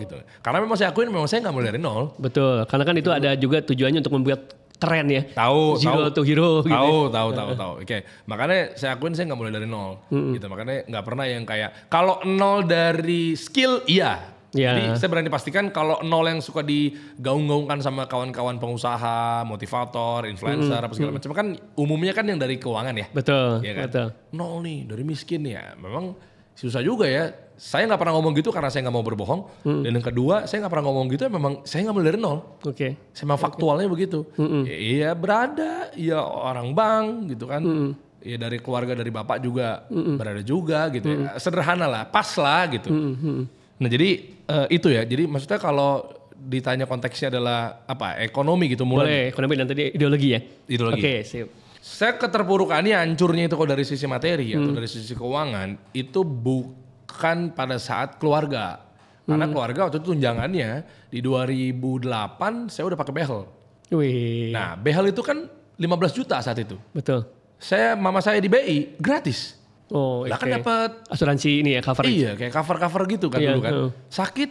Speaker 1: gitu. Karena memang saya akuin memang saya nggak mulai dari nol.
Speaker 2: Betul, karena kan itu ada juga tujuannya untuk membuat tren ya.
Speaker 1: Tahu.
Speaker 2: To hero gitu.
Speaker 1: Tahu. Oke, makanya saya akuin saya nggak mulai dari nol. Gitu, makanya nggak pernah yang kayak kalau nol dari skill iya.
Speaker 2: Ya.
Speaker 1: Jadi saya berani pastikan kalau nol yang suka digaung-gaungkan sama kawan-kawan pengusaha, motivator, influencer apa segala macam kan umumnya kan yang dari keuangan ya.
Speaker 2: Betul,
Speaker 1: Ya kan?
Speaker 2: betul.
Speaker 1: Nol nih dari miskin ya. Memang susah juga ya. Saya nggak pernah ngomong gitu karena saya nggak mau berbohong. Dan yang kedua saya nggak pernah ngomong gitu ya memang saya nggak mulai dari nol.
Speaker 2: Oke.
Speaker 1: Saya memang faktualnya begitu. Ya, iya berada, ya orang bank gitu kan. Ya dari keluarga dari bapak juga berada juga gitu ya. Sederhana lah, pas lah gitu. Nah jadi itu ya, jadi maksudnya kalau ditanya konteksnya adalah apa ekonomi gitu mulai.
Speaker 2: Boleh, ekonomi dan tadi ideologi ya?
Speaker 1: Ideologi.
Speaker 2: Oke, sip.
Speaker 1: Saya keterpurukannya hancurnya itu kalau dari sisi materi atau dari sisi keuangan itu bukan pada saat keluarga. Karena keluarga waktu itu tunjangannya di 2008 saya udah pakai behel.
Speaker 2: Wih,
Speaker 1: Nah behel itu kan 15 juta saat itu.
Speaker 2: betul.
Speaker 1: Mama saya di BI gratis.
Speaker 2: Oh,
Speaker 1: Lah
Speaker 2: oke.
Speaker 1: kan dapat
Speaker 2: Asuransi ini ya, coverage.
Speaker 1: iya kayak cover gitu kan
Speaker 2: Iya,
Speaker 1: dulu kan. Sakit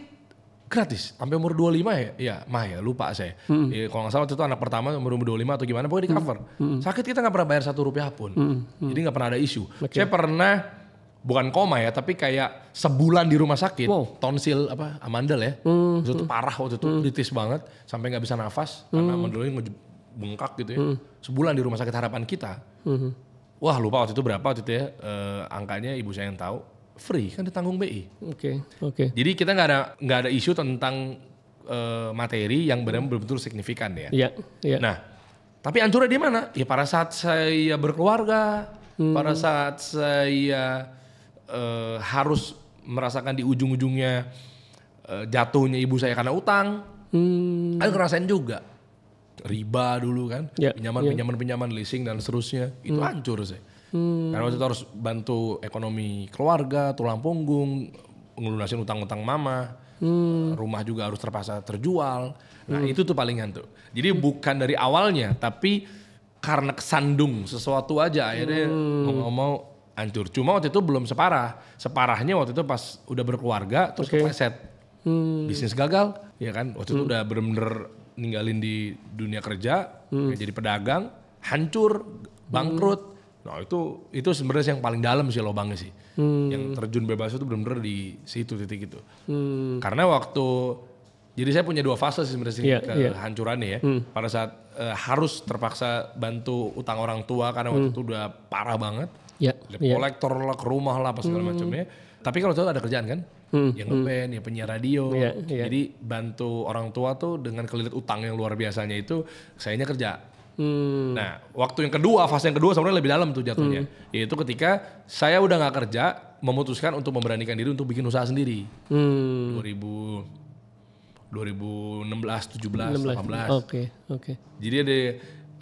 Speaker 1: gratis sampai umur 25 ya. Iya, lupa saya. Ya, kalau nggak salah waktu itu anak pertama umur 25 atau gimana pokoknya di cover. Sakit kita nggak pernah bayar Rp1 pun. Jadi nggak pernah ada isu. Saya pernah bukan koma ya, tapi kayak sebulan di rumah sakit.
Speaker 2: Wow.
Speaker 1: Tonsil amandel ya. Itu parah waktu itu, kritis banget sampai nggak bisa nafas karena amandulnya bengkak gitu ya. Sebulan di rumah sakit Harapan Kita. Wah lupa waktu itu berapa waktu itu ya, angkanya ibu saya yang tahu, free kan ditanggung BI.
Speaker 2: Oke.
Speaker 1: Jadi kita nggak ada isu tentang materi yang benar-benar signifikan ya.
Speaker 2: Iya.
Speaker 1: Nah, tapi hancurnya di mana? Ya pada saat saya berkeluarga, pada saat saya harus merasakan di ujung-ujungnya jatuhnya ibu saya karena utang, aku ngerasain juga. Riba dulu kan, pinjaman leasing dan seterusnya, itu hancur sih. Karena waktu itu harus bantu ekonomi keluarga, tulang punggung, ngelunasin utang-utang mama, rumah juga harus terpaksa terjual. Nah itu tuh paling hantu. Jadi bukan dari awalnya, tapi karena kesandung sesuatu aja akhirnya mau hancur. Cuma waktu itu belum separah. Separahnya waktu itu pas udah berkeluarga terus kepleset. Bisnis gagal, ya kan? Waktu itu udah bener-bener ninggalin di dunia kerja, jadi pedagang, hancur, bangkrut. Nah itu sebenarnya yang paling dalam sih lubangnya sih. Yang terjun bebas itu benar-benar di situ titik itu. Karena waktu, jadi saya punya dua fase sih sebenarnya kehancurannya ya. Pada saat harus terpaksa bantu utang orang tua karena waktu itu udah parah banget. Kolektor lah, ke rumah lah, apa segala macamnya. Tapi kalau itu ada kerjaan kan? Yang ngeband, ya penyiar radio. Jadi bantu orang tua tuh dengan kelilit utang yang luar biasanya itu, sayanya kerja. Nah, waktu yang kedua, fase yang kedua sebenarnya lebih dalam tuh jatuhnya. Yaitu ketika saya udah nggak kerja, memutuskan untuk memberanikan diri untuk bikin usaha sendiri. 2016, 17, 18.
Speaker 2: Oke.
Speaker 1: Jadi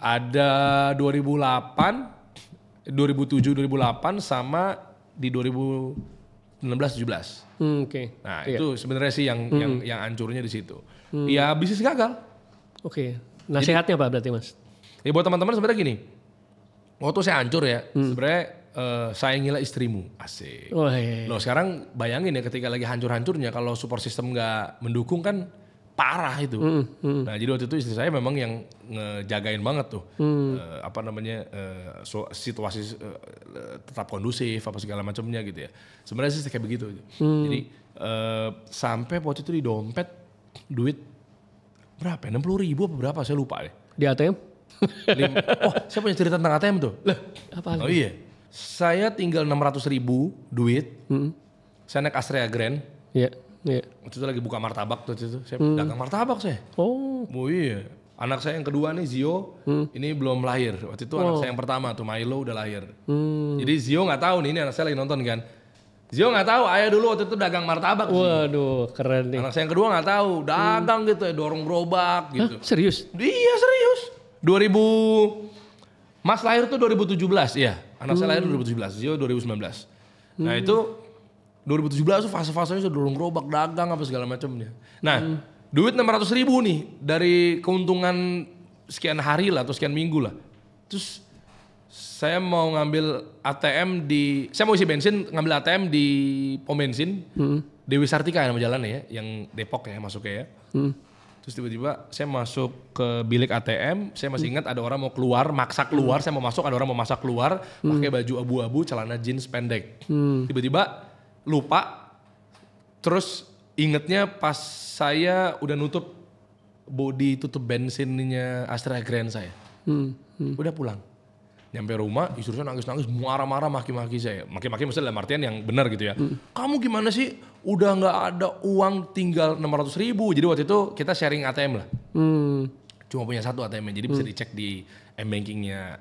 Speaker 1: ada 2007, 2008 sama di 2016, 17.
Speaker 2: Oke.
Speaker 1: Nah, itu sebenarnya sih yang hancurnya di situ. Ya bisnis gagal.
Speaker 2: Oke. Nasihatnya apa berarti Mas?
Speaker 1: Ya buat teman-teman sebenarnya gini. Waktu saya hancur ya, sebenarnya sayangilah istrimu. Asik.
Speaker 2: Oh, iya.
Speaker 1: Loh sekarang bayangin ya ketika lagi hancur-hancurnya kalau support system nggak mendukung kan parah itu. Nah jadi waktu itu istri saya memang yang ngejagain banget tuh. Situasi tetap kondusif apa segala macamnya gitu ya. Sebenarnya sih kayak begitu. Jadi sampai waktu itu di dompet duit berapa? 60.000 apa berapa? Saya lupa deh.
Speaker 2: Di ATM?
Speaker 1: Saya punya cerita tentang ATM tuh.
Speaker 2: Apa?
Speaker 1: Oh iya. Saya tinggal 600.000 duit. Saya naik Astrea Grand.
Speaker 2: Iya.
Speaker 1: Waktu itu lagi buka martabak tuh itu. Saya dagang martabak saya.
Speaker 2: Oh
Speaker 1: iya. Anak saya yang kedua nih Zio, ini belum lahir. Waktu itu anak saya yang pertama tuh Milo udah lahir. Jadi Zio nggak tahu nih, ini anak saya lagi nonton kan. Zio nggak tahu, ayah dulu waktu itu dagang martabak.
Speaker 2: Waduh, keren nih.
Speaker 1: Anak saya yang kedua nggak tahu, dagang gitu ya, dorong gerobak gitu.
Speaker 2: Hah, serius?
Speaker 1: Iya serius. 2000 Mas lahir tuh 2017 ya. Anak saya lahir 2017, Zio 2019. Nah itu 2017 tuh fase-fasenya sudah dorong gerobak, dagang apa segala macamnya. Nah, duit 600.000 nih dari keuntungan sekian hari lah atau sekian minggu lah. Terus saya mau ngambil ATM saya mau isi bensin, ngambil ATM di pom bensin. Dewi Sartika nama jalannya ya, yang Depok ya masuknya ya. Terus tiba-tiba saya masuk ke bilik ATM, saya masih ingat ada orang mau keluar, maksa keluar, saya mau masuk, ada orang mau maksa keluar, pakai baju abu-abu, celana jeans pendek. Tiba-tiba lupa, terus ingetnya pas saya udah nutup bodi tutup bensinnya Astrea Grand saya. Udah pulang. Nyampe rumah, istri saya nangis-nangis, marah-marah, maki-maki saya. Maki-maki maksudnya dalam artian yang benar gitu ya. Kamu gimana sih? Udah nggak ada uang, tinggal 600.000. Jadi waktu itu kita sharing ATM lah. Cuma punya satu ATM, jadi bisa dicek di M-bankingnya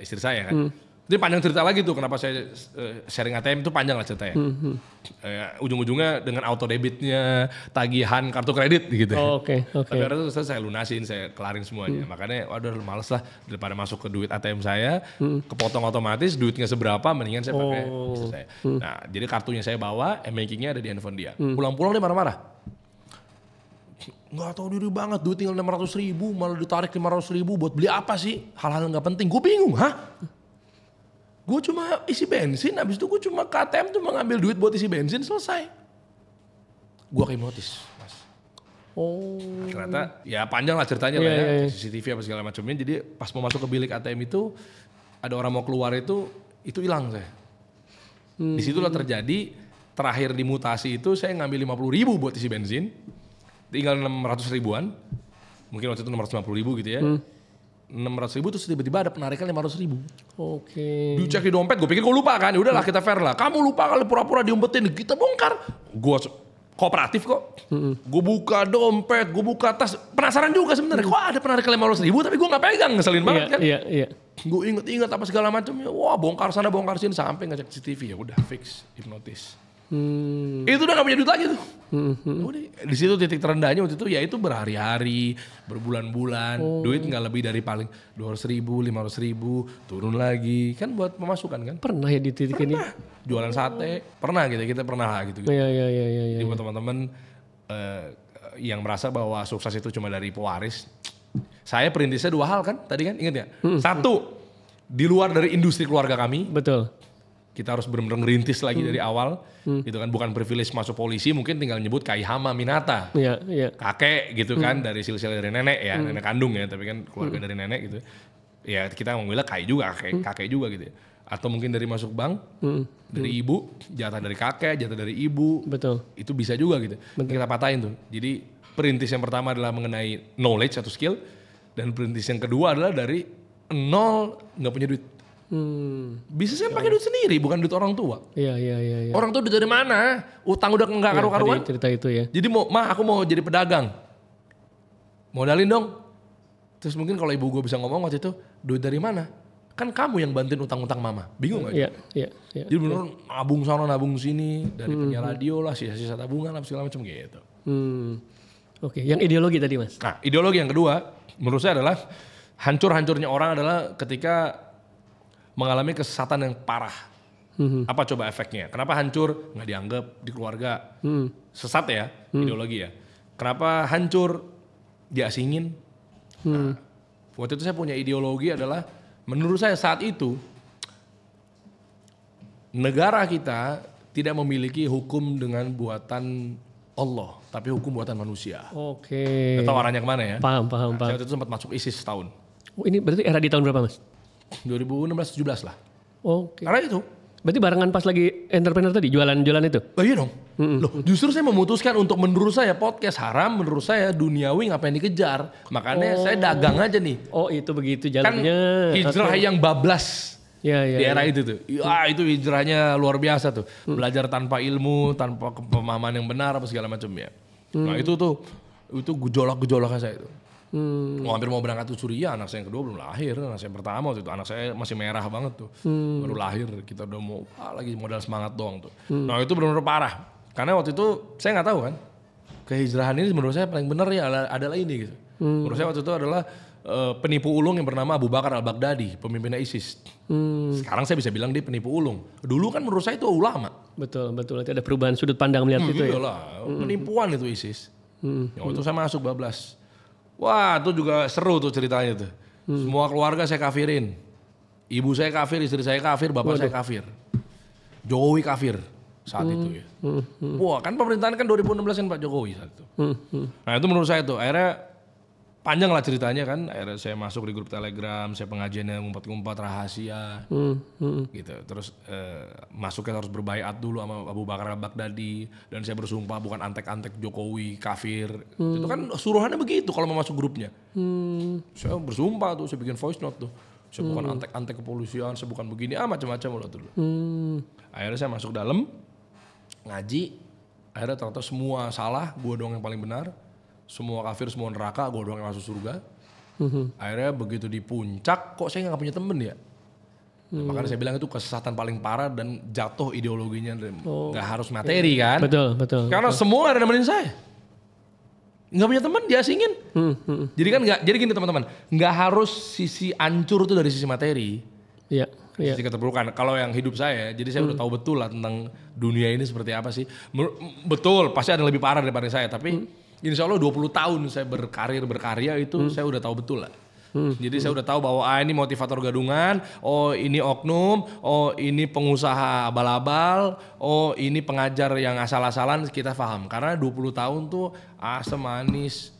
Speaker 1: istri saya kan. Jadi panjang cerita lagi tuh kenapa saya sharing ATM itu panjang lah ceritanya. Ujung-ujungnya dengan auto debitnya, tagihan kartu kredit gitu.
Speaker 2: Oke.
Speaker 1: Tapi ada tuh saya lunasin, saya kelarin semuanya. Makanya waduh males lah daripada masuk ke duit ATM saya, kepotong otomatis duitnya seberapa, mendingan saya pakai istri saya. Nah jadi kartunya saya bawa, M-bankingnya ada di handphone dia. Pulang-pulang dia marah-marah. Nggak tahu diri banget, duit tinggal 600.000, malah ditarik 500.000 buat beli apa sih? Hal-hal nggak penting. Gue bingung, gue cuma isi bensin, habis itu gue cuma ke ATM tuh ngambil duit buat isi bensin, selesai. Gue hipnotis, Mas. Ternyata ya panjang lah ceritanya lah ya, CCTV apa segala macamnya. Jadi pas mau masuk ke bilik ATM itu, ada orang mau keluar itu hilang saya. Disitulah terjadi, terakhir dimutasi itu saya ngambil 50.000 buat isi bensin, tinggal 600.000-an, mungkin waktu itu 650.000 gitu ya. 600.000 terus tiba-tiba ada penarikan 500.000.
Speaker 2: Oke.
Speaker 1: Dicek di dompet, gue pikir gue lupa kan, udahlah kita fair lah. Kamu lupa kali pura-pura diumpetin, kita bongkar. Gue kooperatif kok. Gue buka dompet, gue buka tas, penasaran juga sebenarnya. Kok ada penarikan 500.000 tapi gue nggak pegang, ngeselin banget kan.
Speaker 2: Iya.
Speaker 1: Gue inget-inget apa segala macamnya. Wah bongkar sana bongkar sini sampai ngecek CCTV, ya udah fix hipnotis. Itu udah gak punya duit lagi tuh. Udah, di situ titik terendahnya waktu itu ya itu berhari-hari, berbulan-bulan, duit nggak lebih dari paling 200.000, 500.000, turun lagi, kan buat pemasukan kan.
Speaker 2: Pernah ya di titik ini?
Speaker 1: Jualan sate, pernah gitu, kita pernah lah gitu.
Speaker 2: Iya.
Speaker 1: Jadi buat teman-teman yang merasa bahwa sukses itu cuma dari pewaris, saya perintisnya 2 hal kan, tadi kan ingat ya? Satu, di luar dari industri keluarga kami.
Speaker 2: Betul.
Speaker 1: Kita harus benar-benar ngerintis lagi dari awal, gitu kan, bukan privilege masuk polisi, mungkin tinggal nyebut Kai Hama Minata, kakek gitu kan, dari silsilah dari nenek ya, nenek kandung ya, tapi kan keluarga dari nenek gitu, ya kita manggilnya Kai juga, kakek juga gitu ya, atau mungkin dari masuk bank, dari ibu, jatah dari kakek, jatah dari ibu,
Speaker 2: betul,
Speaker 1: itu bisa juga gitu, kita patahin tuh. Jadi perintis yang pertama adalah mengenai knowledge atau skill, dan perintis yang kedua adalah dari nol nggak punya duit. Bisnisnya pakai duit sendiri, bukan duit orang tua.
Speaker 2: Iya.
Speaker 1: Orang tua duit dari mana? Utang udah nggak karu-karuan.
Speaker 2: Cerita itu ya.
Speaker 1: Jadi aku mau jadi pedagang. Modalin dong. Terus mungkin kalau ibu gue bisa ngomong waktu itu, duit dari mana? Kan kamu yang bantuin utang-utang mama. Bingung gak?
Speaker 2: Iya.
Speaker 1: Jadi bener nabung sana nabung sini. Dari penyiar radio lah, sisa-sisa tabungan lah segala macam gitu.
Speaker 2: Oke, yang ideologi tadi Mas.
Speaker 1: Nah ideologi yang kedua menurut saya adalah hancur-hancurnya orang adalah ketika mengalami kesesatan yang parah. Apa coba efeknya? Kenapa hancur? Nggak dianggap di keluarga. Sesat ya, ideologi ya. Kenapa hancur? Diasingin. Nah, waktu itu saya punya ideologi adalah menurut saya saat itu negara kita tidak memiliki hukum dengan buatan Allah, tapi hukum buatan manusia.
Speaker 2: Oke.
Speaker 1: Gak tahu arahnya kemana ya?
Speaker 2: Paham.
Speaker 1: Saya waktu itu sempat masuk ISIS setahun.
Speaker 2: Oh, ini berarti era di tahun berapa Mas?
Speaker 1: 2016-17 lah.
Speaker 2: Oke.
Speaker 1: Karena itu.
Speaker 2: Berarti barengan pas lagi entrepreneur tadi, jualan itu?
Speaker 1: Oh iya dong. Loh, justru saya memutuskan untuk menurut saya podcast haram, menurut saya duniawi ngapain dikejar. Makanya saya dagang aja nih.
Speaker 2: Oh itu begitu
Speaker 1: Kan
Speaker 2: jalannya.
Speaker 1: hijrah yang bablas
Speaker 2: Ya.
Speaker 1: di era itu tuh. Ya, itu hijrahnya luar biasa tuh. Belajar tanpa ilmu, tanpa pemahaman yang benar apa segala macam ya. Nah itu gejolak-gejolaknya saya itu. Hampir mau berangkat tuh Suriah, anak saya yang kedua belum lahir, anak saya yang pertama waktu itu anak saya masih merah banget tuh, baru lahir, kita udah mau lagi modal semangat doang tuh. Nah itu benar-benar parah, karena waktu itu saya nggak tahu kan, kehijrahan ini menurut saya paling benar ya adalah ini gitu. Menurut saya waktu itu adalah penipu ulung yang bernama Abu Bakar al-Baghdadi, pemimpin ISIS. Sekarang saya bisa bilang dia penipu ulung. Dulu kan menurut saya itu ulama.
Speaker 2: Betul. Nanti ada perubahan sudut pandang melihat itu ya.
Speaker 1: Iyalah, penipuan itu ISIS. Waktu itu saya masuk bablas. Wah itu juga seru tuh ceritanya tuh. Semua keluarga saya kafirin. Ibu saya kafir, istri saya kafir, bapak saya kafir. Jokowi kafir saat itu ya. Wah kan pemerintahan kan 2016 kan Pak Jokowi saat itu. Nah itu menurut saya tuh akhirnya panjang lah ceritanya kan. Akhirnya saya masuk di grup Telegram, saya pengajiannya ngumpat-ngumpat rahasia. Gitu. Terus masuknya harus berbaiat dulu sama Abu Bakar al-Baghdadi. Dan saya bersumpah bukan antek-antek Jokowi, kafir. Itu kan suruhannya begitu kalau mau masuk grupnya. Saya bersumpah tuh, saya bikin voice note tuh. Saya bukan antek-antek kepolisian, saya bukan begini, macam-macam udah dulu. Akhirnya saya masuk dalam, ngaji. Akhirnya ternyata semua salah, gue doang yang paling benar. Semua kafir, semua neraka, gue doang yang masuk surga. Akhirnya begitu di puncak, kok saya gak punya temen ya? Nah, makanya saya bilang itu kesesatan paling parah dan jatuh ideologinya. Gak harus materi kan?
Speaker 2: Betul.
Speaker 1: Karena semua ada nemenin saya. Gak punya temen, diasingin. Jadi kan jadi gini teman-teman, gak harus sisi ancur itu dari sisi materi.
Speaker 2: Iya.
Speaker 1: Sisi keterpurukan. Kalau yang hidup saya, jadi saya udah tahu betul lah tentang dunia ini seperti apa sih. Betul, pasti ada yang lebih parah daripada saya, tapi insya Allah 20 tahun saya berkarya itu saya udah tahu betul lah. Jadi saya udah tahu bahwa ini motivator gadungan, ini oknum, ini pengusaha abal-abal, ini pengajar yang asal-asalan, kita paham. Karena 20 tahun tuh asam manis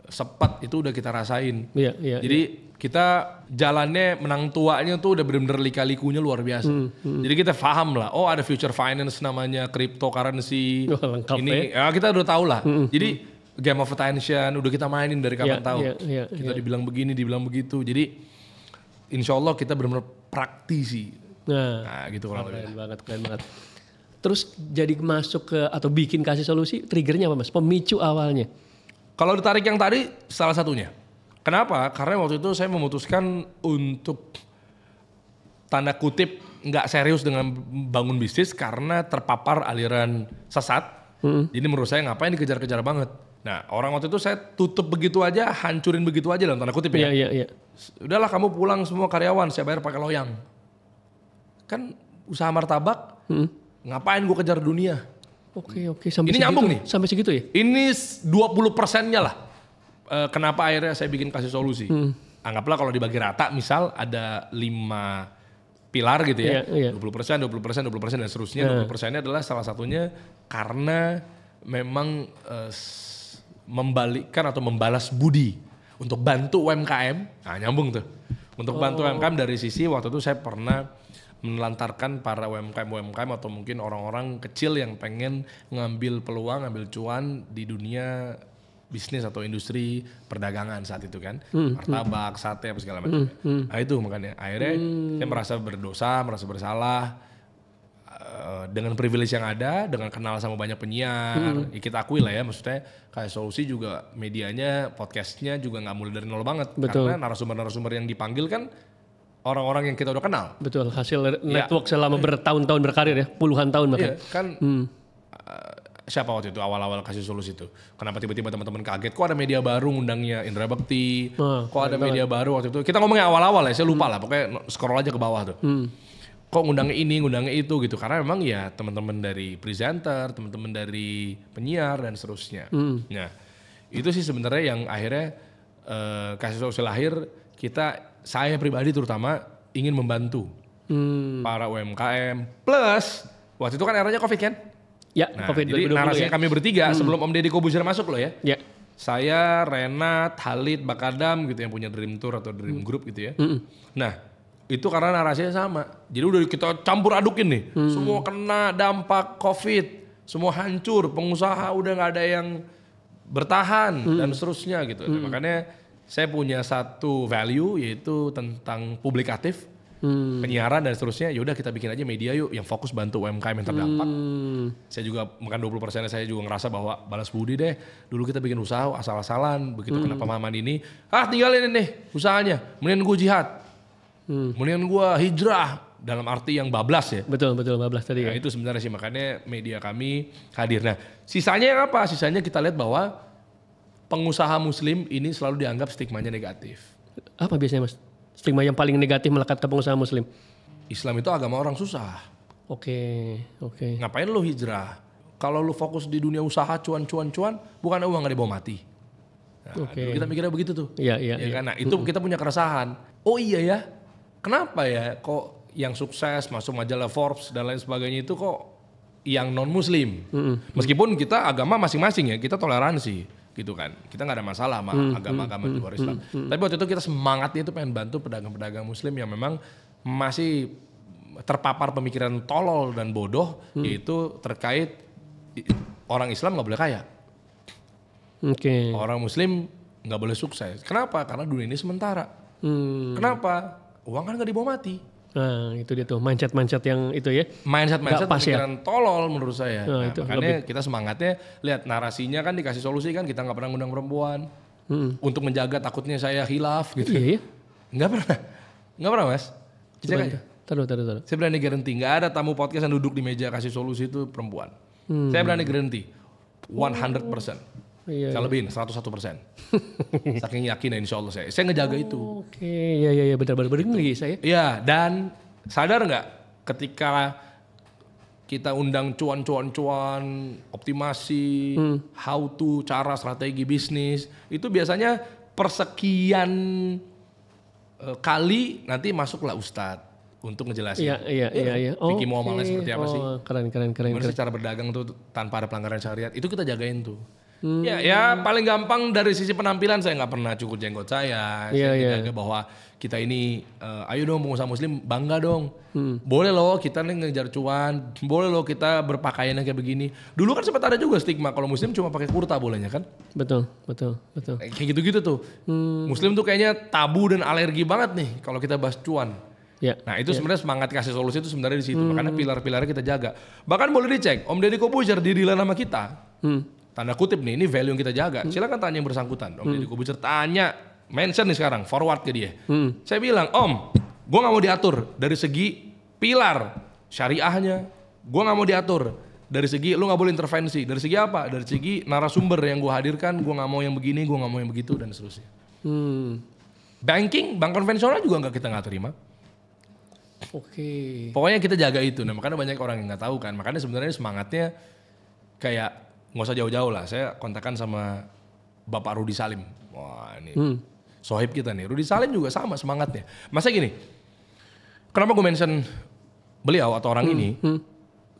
Speaker 1: sepet itu udah kita rasain.
Speaker 2: Iya.
Speaker 1: Jadi kita jalannya menang tuanya tuh udah bener-bener lika-likunya luar biasa. Jadi kita paham lah, ada future finance namanya, cryptocurrency.
Speaker 2: Lengkap
Speaker 1: ini ya kita udah tahu lah. Jadi game of attention udah kita mainin dari kapan tahu. Kita dibilang begini, dibilang begitu. Jadi insya Allah kita benar-benar praktisi. Nah gitu kalau
Speaker 2: keren banget. Terus jadi masuk ke atau bikin kasih solusi, triggernya apa Mas? Pemicu awalnya?
Speaker 1: Kalau ditarik yang tadi salah satunya. Kenapa? Karena waktu itu saya memutuskan untuk tanda kutip nggak serius dengan bangun bisnis karena terpapar aliran sesat. Jadi menurut saya ngapain dikejar-kejar banget. Nah orang waktu itu saya tutup begitu aja, hancurin begitu aja dalam tanda kutip ya.
Speaker 2: Iya.
Speaker 1: Udahlah kamu pulang semua karyawan, saya bayar pakai loyang. Kan usaha martabak, ngapain gue kejar dunia.
Speaker 2: Oke. Sampai
Speaker 1: ini nyambung nih.
Speaker 2: Sampai segitu ya?
Speaker 1: Ini 20%-nya lah. Kenapa akhirnya saya bikin kasih solusi. Anggaplah kalau dibagi rata, misal ada 5 pilar gitu ya.
Speaker 2: Iya.
Speaker 1: 20%, dan seterusnya. 20%-nya adalah salah satunya karena memang membalikkan atau membalas budi untuk bantu UMKM. Nah nyambung tuh. Untuk bantu UMKM dari sisi waktu itu saya pernah menelantarkan para UMKM atau mungkin orang-orang kecil yang pengen ngambil peluang, ngambil cuan di dunia bisnis atau industri perdagangan saat itu kan. Martabak, sate, apa segala macam. Nah itu makanya akhirnya saya merasa berdosa, merasa bersalah. dengan privilege yang ada, dengan kenal sama banyak penyiar, ya kita akui lah ya, maksudnya kayak Solusi juga medianya, podcastnya juga nggak mulai dari nol banget.
Speaker 2: Betul.
Speaker 1: Karena narasumber-narasumber yang dipanggil kan orang-orang yang kita udah kenal.
Speaker 2: Betul, hasil network selama bertahun-tahun berkarir ya, puluhan tahun bahkan.
Speaker 1: Iya kan, siapa waktu itu awal-awal kasih Solusi itu? Kenapa tiba-tiba teman-teman kaget? Kok ada media baru ngundangnya Indra Bekti? Kok ada media baru waktu itu? Kita ngomongnya awal-awal ya, saya lupa lah. Pokoknya scroll aja ke bawah tuh. Kok ngundangnya ini, ngundangnya itu gitu. Karena memang ya teman-teman dari presenter, teman-teman dari penyiar dan seterusnya. Nah itu sih sebenarnya yang akhirnya kasih Solusi lahir. Saya pribadi terutama ingin membantu para UMKM. Plus waktu itu kan eranya COVID kan?
Speaker 2: Ya,
Speaker 1: Nah,
Speaker 2: COVID
Speaker 1: jadi
Speaker 2: 2020
Speaker 1: narasinya
Speaker 2: ya.
Speaker 1: kami bertiga sebelum Om Deddy Kobusier masuk loh ya.
Speaker 2: Ya.
Speaker 1: Saya, Renat, Halid, Bakadam gitu yang punya Dream Tour atau Dream Group gitu ya. Nah, itu karena narasinya sama. Jadi udah kita campur adukin nih. Semua kena dampak COVID, semua hancur, pengusaha udah nggak ada yang bertahan dan seterusnya gitu. Nah, makanya saya punya satu value yaitu tentang publikatif. Penyiaran dan seterusnya, yaudah kita bikin aja media yuk yang fokus bantu UMKM yang terdampak. Saya juga makan 20% saya juga ngerasa bahwa balas budi deh. Dulu kita bikin usaha asal-asalan, begitu kena pemahaman ini, tinggalin nih usahanya, mendingan gue jihad, mendingan gue hijrah dalam arti yang bablas ya.
Speaker 2: Betul bablas tadi
Speaker 1: Nah,
Speaker 2: ya.
Speaker 1: itu sebenarnya sih makanya media kami hadir. Nah sisanya yang apa? Sisanya kita lihat bahwa pengusaha muslim ini selalu dianggap stigmanya negatif.
Speaker 2: Apa biasanya Mas? Stigma yang paling negatif melekat ke pengusaha muslim?
Speaker 1: Islam itu agama orang susah.
Speaker 2: Oke.
Speaker 1: Ngapain lu hijrah? Kalau lu fokus di dunia usaha cuan, bukan uang gak dibawa mati. Nah, dulu kita mikirnya begitu tuh.
Speaker 2: Iya.
Speaker 1: Kan? Nah itu kita punya keresahan. Oh iya ya, kenapa ya kok yang sukses masuk majalah Forbes dan lain sebagainya itu kok yang non muslim? Meskipun kita agama masing-masing ya, kita toleransi. Gitu kan, kita nggak ada masalah sama agama-agama di luar Islam. Tapi waktu itu kita semangatnya itu pengen bantu pedagang-pedagang Muslim yang memang masih terpapar pemikiran tolol dan bodoh, yaitu terkait orang Islam nggak boleh kaya, orang Muslim nggak boleh sukses. Kenapa? Karena dunia ini sementara. Kenapa? Uang kan nggak dibawa mati.
Speaker 2: Nah itu dia tuh mindset yang itu ya.
Speaker 1: Mindset
Speaker 2: pemikiran
Speaker 1: tolol menurut saya.
Speaker 2: Nah, itu
Speaker 1: makanya kita semangatnya lihat narasinya kan dikasih solusi kan, kita nggak pernah ngundang perempuan untuk menjaga takutnya saya khilaf gitu.
Speaker 2: Iya.
Speaker 1: Nggak pernah Mas.
Speaker 2: Taruh.
Speaker 1: Saya berani garanti nggak ada tamu podcast yang duduk di meja kasih solusi itu perempuan. Saya berani garanti 100%.
Speaker 2: Iya.
Speaker 1: Saya lebihin 101%. Saking yakin ya insya Allah saya ngejaga itu.
Speaker 2: Oke, iya benar lagi saya.
Speaker 1: Iya, dan sadar nggak ketika kita undang cuan, optimasi, how to, cara, strategi bisnis, itu biasanya persekian kali nanti masuklah Ustadz untuk ngejelasin.
Speaker 2: Iya.
Speaker 1: Fikih muamalah seperti apa sih?
Speaker 2: Keren.
Speaker 1: Gimana sih cara berdagang tuh tanpa ada pelanggaran syariat? Itu kita jagain tuh. Ya paling gampang dari sisi penampilan saya nggak pernah cukur jenggot saya. Saya jaga bahwa kita ini, ayo dong pengusaha muslim bangga dong. Boleh loh kita nih ngejar cuan, boleh loh kita berpakaiannya kayak begini. Dulu kan sempat ada juga stigma kalau muslim cuma pakai kurta bolehnya kan?
Speaker 2: Betul.
Speaker 1: Kayak gitu-gitu tuh. Muslim tuh kayaknya tabu dan alergi banget nih kalau kita bahas cuan.
Speaker 2: Ya.
Speaker 1: Nah itu sebenarnya semangat kasih solusi itu sebenarnya di situ. Makanya pilar-pilarnya kita jaga. Bahkan boleh dicek, Om Deddy Kobusier dirilah nama kita. Tanda kutip nih, ini value yang kita jaga. Silakan tanya yang bersangkutan. Om Deddy Kobusier tanya, mention nih sekarang, forward ke dia. Saya bilang, Om, gue gak mau diatur dari segi pilar syariahnya. Gue gak mau diatur dari segi lu gak boleh intervensi. Dari segi apa? Dari segi narasumber yang gue hadirkan, gue gak mau yang begini, gue gak mau yang begitu, dan seterusnya. Bank konvensional juga kita gak terima.
Speaker 2: Oke.
Speaker 1: Pokoknya kita jaga itu. Nah makanya banyak orang yang gak tahu kan. Makanya sebenarnya semangatnya kayak nggak usah jauh-jauh lah. Saya kontakkan sama Bapak Rudi Salim. Wah ini sohib kita nih. Rudi Salim juga sama semangatnya. Masa gini, kenapa gue mention beliau atau orang ini?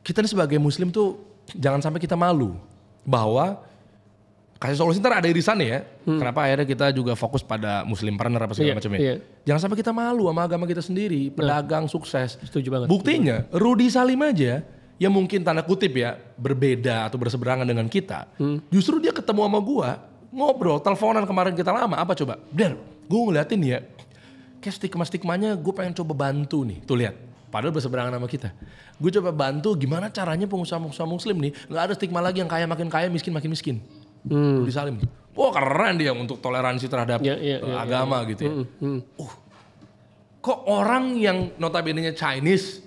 Speaker 1: Kita nih sebagai muslim tuh jangan sampai kita malu bahwa kasih solusi ntar ada irisan ya. Kenapa akhirnya kita juga fokus pada muslim partner apa segala macamnya.
Speaker 2: Iya.
Speaker 1: Jangan sampai kita malu sama agama kita sendiri. Pedagang sukses.
Speaker 2: Setuju banget.
Speaker 1: Buktinya Rudi Salim aja yang mungkin tanda kutip ya berbeda atau berseberangan dengan kita, justru dia ketemu sama gua, ngobrol, teleponan kemarin kita lama, apa coba? Der, gua ngeliatin ya, kayak stigma-stigmanya gua pengen coba bantu nih. Tuh lihat, padahal berseberangan sama kita. Gue coba bantu gimana caranya pengusaha-pengusaha muslim nih nggak ada stigma lagi yang kaya makin kaya, miskin makin miskin. Rudy Salim. Wah keren dia untuk toleransi terhadap agama gitu ya. Kok orang yang notabene-nya Chinese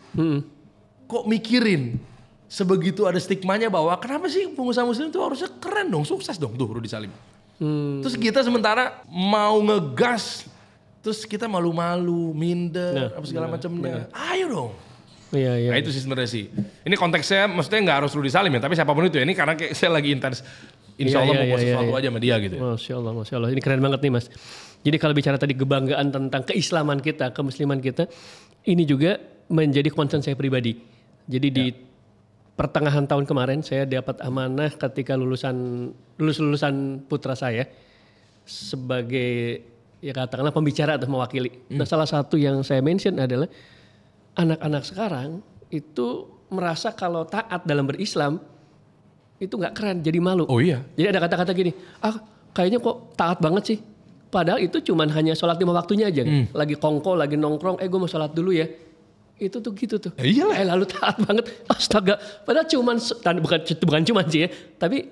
Speaker 1: kok mikirin sebegitu ada stigmanya bahwa kenapa sih pengusaha muslim itu harusnya keren dong, sukses dong tuh Rudy Salim. Terus kita sementara mau ngegas, terus kita malu-malu, minder, apa segala macamnya. Ayo dong.
Speaker 2: Iya.
Speaker 1: Nah itu sih sebenarnya sih. Ini konteksnya maksudnya nggak harus Rudy Salim ya, tapi siapapun itu ya. Ini karena kayak saya lagi intens. Insya Allah mau buat sesuatu aja sama dia gitu.
Speaker 2: Masya Allah. Ini keren banget nih Mas. Jadi kalau bicara tadi kebanggaan tentang keislaman kita, kemusliman kita, ini juga menjadi concern saya pribadi. Jadi di pertengahan tahun kemarin saya dapat amanah ketika lulusan putra saya sebagai ya katakanlah pembicara atau mewakili. Nah salah satu yang saya mention adalah anak-anak sekarang itu merasa kalau taat dalam berislam itu nggak keren, jadi malu.
Speaker 1: Oh iya.
Speaker 2: Jadi ada kata-kata gini, kayaknya kok taat banget sih. Padahal itu cuman hanya sholat 5 waktunya aja. Lagi kongko, lagi nongkrong, gue mau sholat dulu ya. Itu tuh gitu tuh.
Speaker 1: Iyalah.
Speaker 2: Lalu taat banget. Astaga. Padahal bukan cuman sih ya. Tapi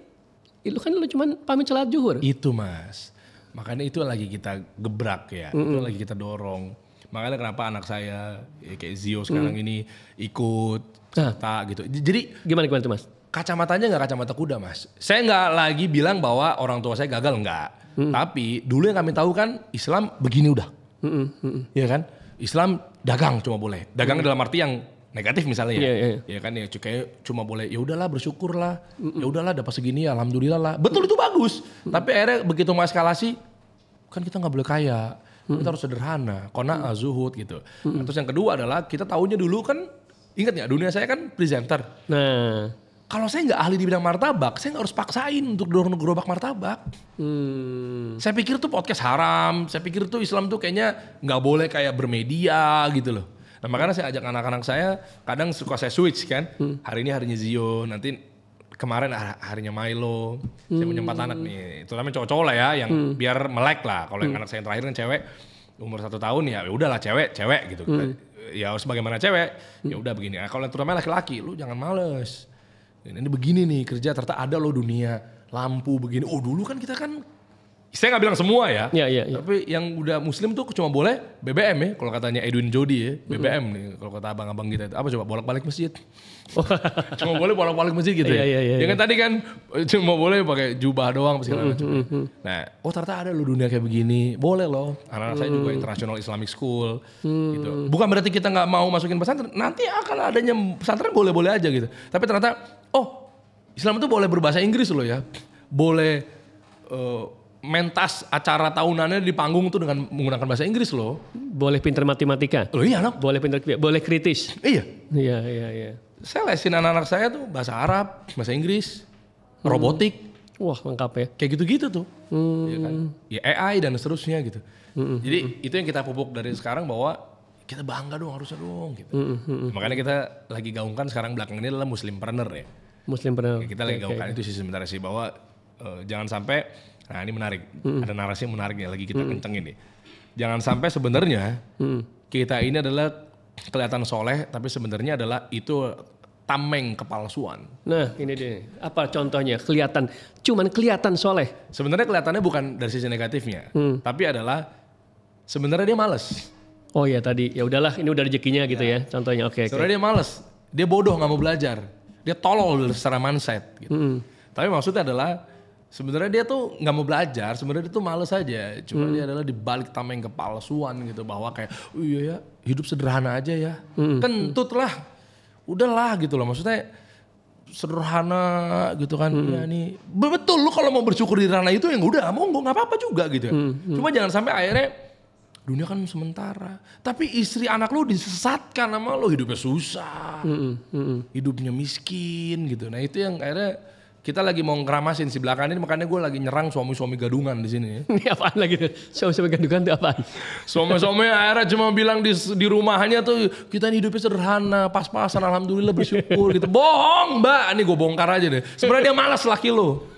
Speaker 2: lu cuman pamit sholat zuhur.
Speaker 1: Itu Mas. Makanya itu lagi kita gebrak ya. Itu lagi kita dorong. Makanya kenapa anak saya kayak Zio sekarang ini ikut serta gitu. Jadi
Speaker 2: gimana tuh Mas?
Speaker 1: Kacamatanya nggak kacamata kuda Mas. Saya nggak lagi bilang bahwa orang tua saya gagal, nggak. Tapi dulu yang kami tahu kan Islam begini udah. Iya kan? Islam dagang cuma boleh. Dagang dalam arti yang negatif misalnya ya. Ya kan ya kayak cuma boleh ya udahlah bersyukur lah. Ya udahlah dapat segini ya alhamdulillah lah. Betul itu bagus. Tapi akhirnya begitu mau eskalasi kan kita nggak boleh kaya. Kita harus sederhana, qanaah, zuhud gitu. Nah, terus yang kedua adalah kita tahunya dulu kan ingat nggak dunia saya kan presenter.
Speaker 2: Nah,
Speaker 1: kalau saya nggak ahli di bidang martabak, saya nggak harus paksain untuk dorong gerobak martabak. Saya pikir tuh podcast haram, saya pikir tuh Islam tuh kayaknya nggak boleh kayak bermedia gitu loh. Nah makanya saya ajak anak-anak saya, kadang suka saya switch kan. Hari ini harinya Zio, nanti kemarin harinya Milo. Saya punya 4 anak nih, terutama cowok-cowok lah ya, yang biar melek lah. Kalau yang anak saya yang terakhir kan cewek, umur 1 tahun ya udahlah cewek gitu. Ya sebagaimana cewek, ya udah begini. Nah, kalau yang terutama laki-laki, lu jangan males. Ini begini nih kerja ternyata ada loh dunia lampu begini. Oh dulu kan kita kan saya nggak bilang semua ya. Tapi yang udah muslim tuh cuma boleh BBM ya. Kalau katanya Edwin Jody ya BBM nih. Kalau kata abang-abang kita apa coba bolak-balik masjid. Cuma boleh bolak-balik masjid gitu ya. Ya kan tadi kan cuma boleh pakai jubah doang segala macam. Nah ternyata ada loh dunia kayak begini. Boleh loh. Anak-anak saya juga International Islamic School gitu. Bukan berarti kita nggak mau masukin pesantren. Nanti akan adanya pesantren boleh-boleh aja gitu. Tapi ternyata Islam itu boleh berbahasa Inggris loh ya. Boleh mentas acara tahunannya di panggung tuh dengan menggunakan bahasa Inggris loh.
Speaker 2: Boleh pinter matematika.
Speaker 1: Loh iya nok.
Speaker 2: Boleh kritis.
Speaker 1: Iya.
Speaker 2: Iya.
Speaker 1: Saya lesin anak-anak saya tuh bahasa Arab, bahasa Inggris, robotik.
Speaker 2: Wah lengkap ya.
Speaker 1: Kayak gitu-gitu tuh. Ya kan? Ya AI dan seterusnya gitu. Jadi itu yang kita pupuk dari sekarang bahwa kita bangga dong harusnya dong gitu. Makanya kita lagi gaungkan sekarang belakangan ini adalah Muslimpreneur ya.
Speaker 2: Muslimpreneur.
Speaker 1: Kita lagi gaungkan itu sih sebenarnya sih bahwa jangan sampai, nah ini menarik, ada narasi yang menarik nih lagi kita kencengin nih. Jangan sampai sebenarnya kita ini adalah kelihatan soleh tapi sebenarnya adalah itu tameng kepalsuan.
Speaker 2: Nah ini dia, apa contohnya? Cuman kelihatan soleh.
Speaker 1: Sebenarnya kelihatannya bukan dari sisi negatifnya, tapi adalah sebenarnya dia males.
Speaker 2: Oh ya tadi, ya udahlah ini udah rezekinya gitu ya contohnya. Oke.
Speaker 1: Sebenarnya dia males, dia bodoh nggak mau belajar, dia tolol secara mindset. Gitu. Tapi maksudnya adalah sebenarnya dia tuh nggak mau belajar, sebenarnya dia tuh males aja. Cuma dia adalah dibalik tameng kepalsuan gitu bahwa kayak, oh iya ya hidup sederhana aja ya, kentut lah, udahlah gitu loh. Maksudnya sederhana gitu kan. Ya nih betul lu kalau mau bersyukur di ranah itu yang udah monggo nggak apa-apa juga gitu. Cuma jangan sampai akhirnya dunia kan sementara, tapi istri anak lu disesatkan sama lu, hidupnya susah, hidupnya miskin gitu. Nah itu yang akhirnya kita lagi mau ngeramasin si belakang ini, makanya gue lagi nyerang suami-suami gadungan di sini.
Speaker 2: Ini apaan lagi tuh? Suami-suami gadungan itu apaan?
Speaker 1: Suami-suami akhirnya cuma bilang di rumahnya tuh kita ini hidupnya sederhana, pas-pasan, alhamdulillah bersyukur gitu. Bohong mbak, ini gue bongkar aja deh. Sebenarnya dia malas laki lo.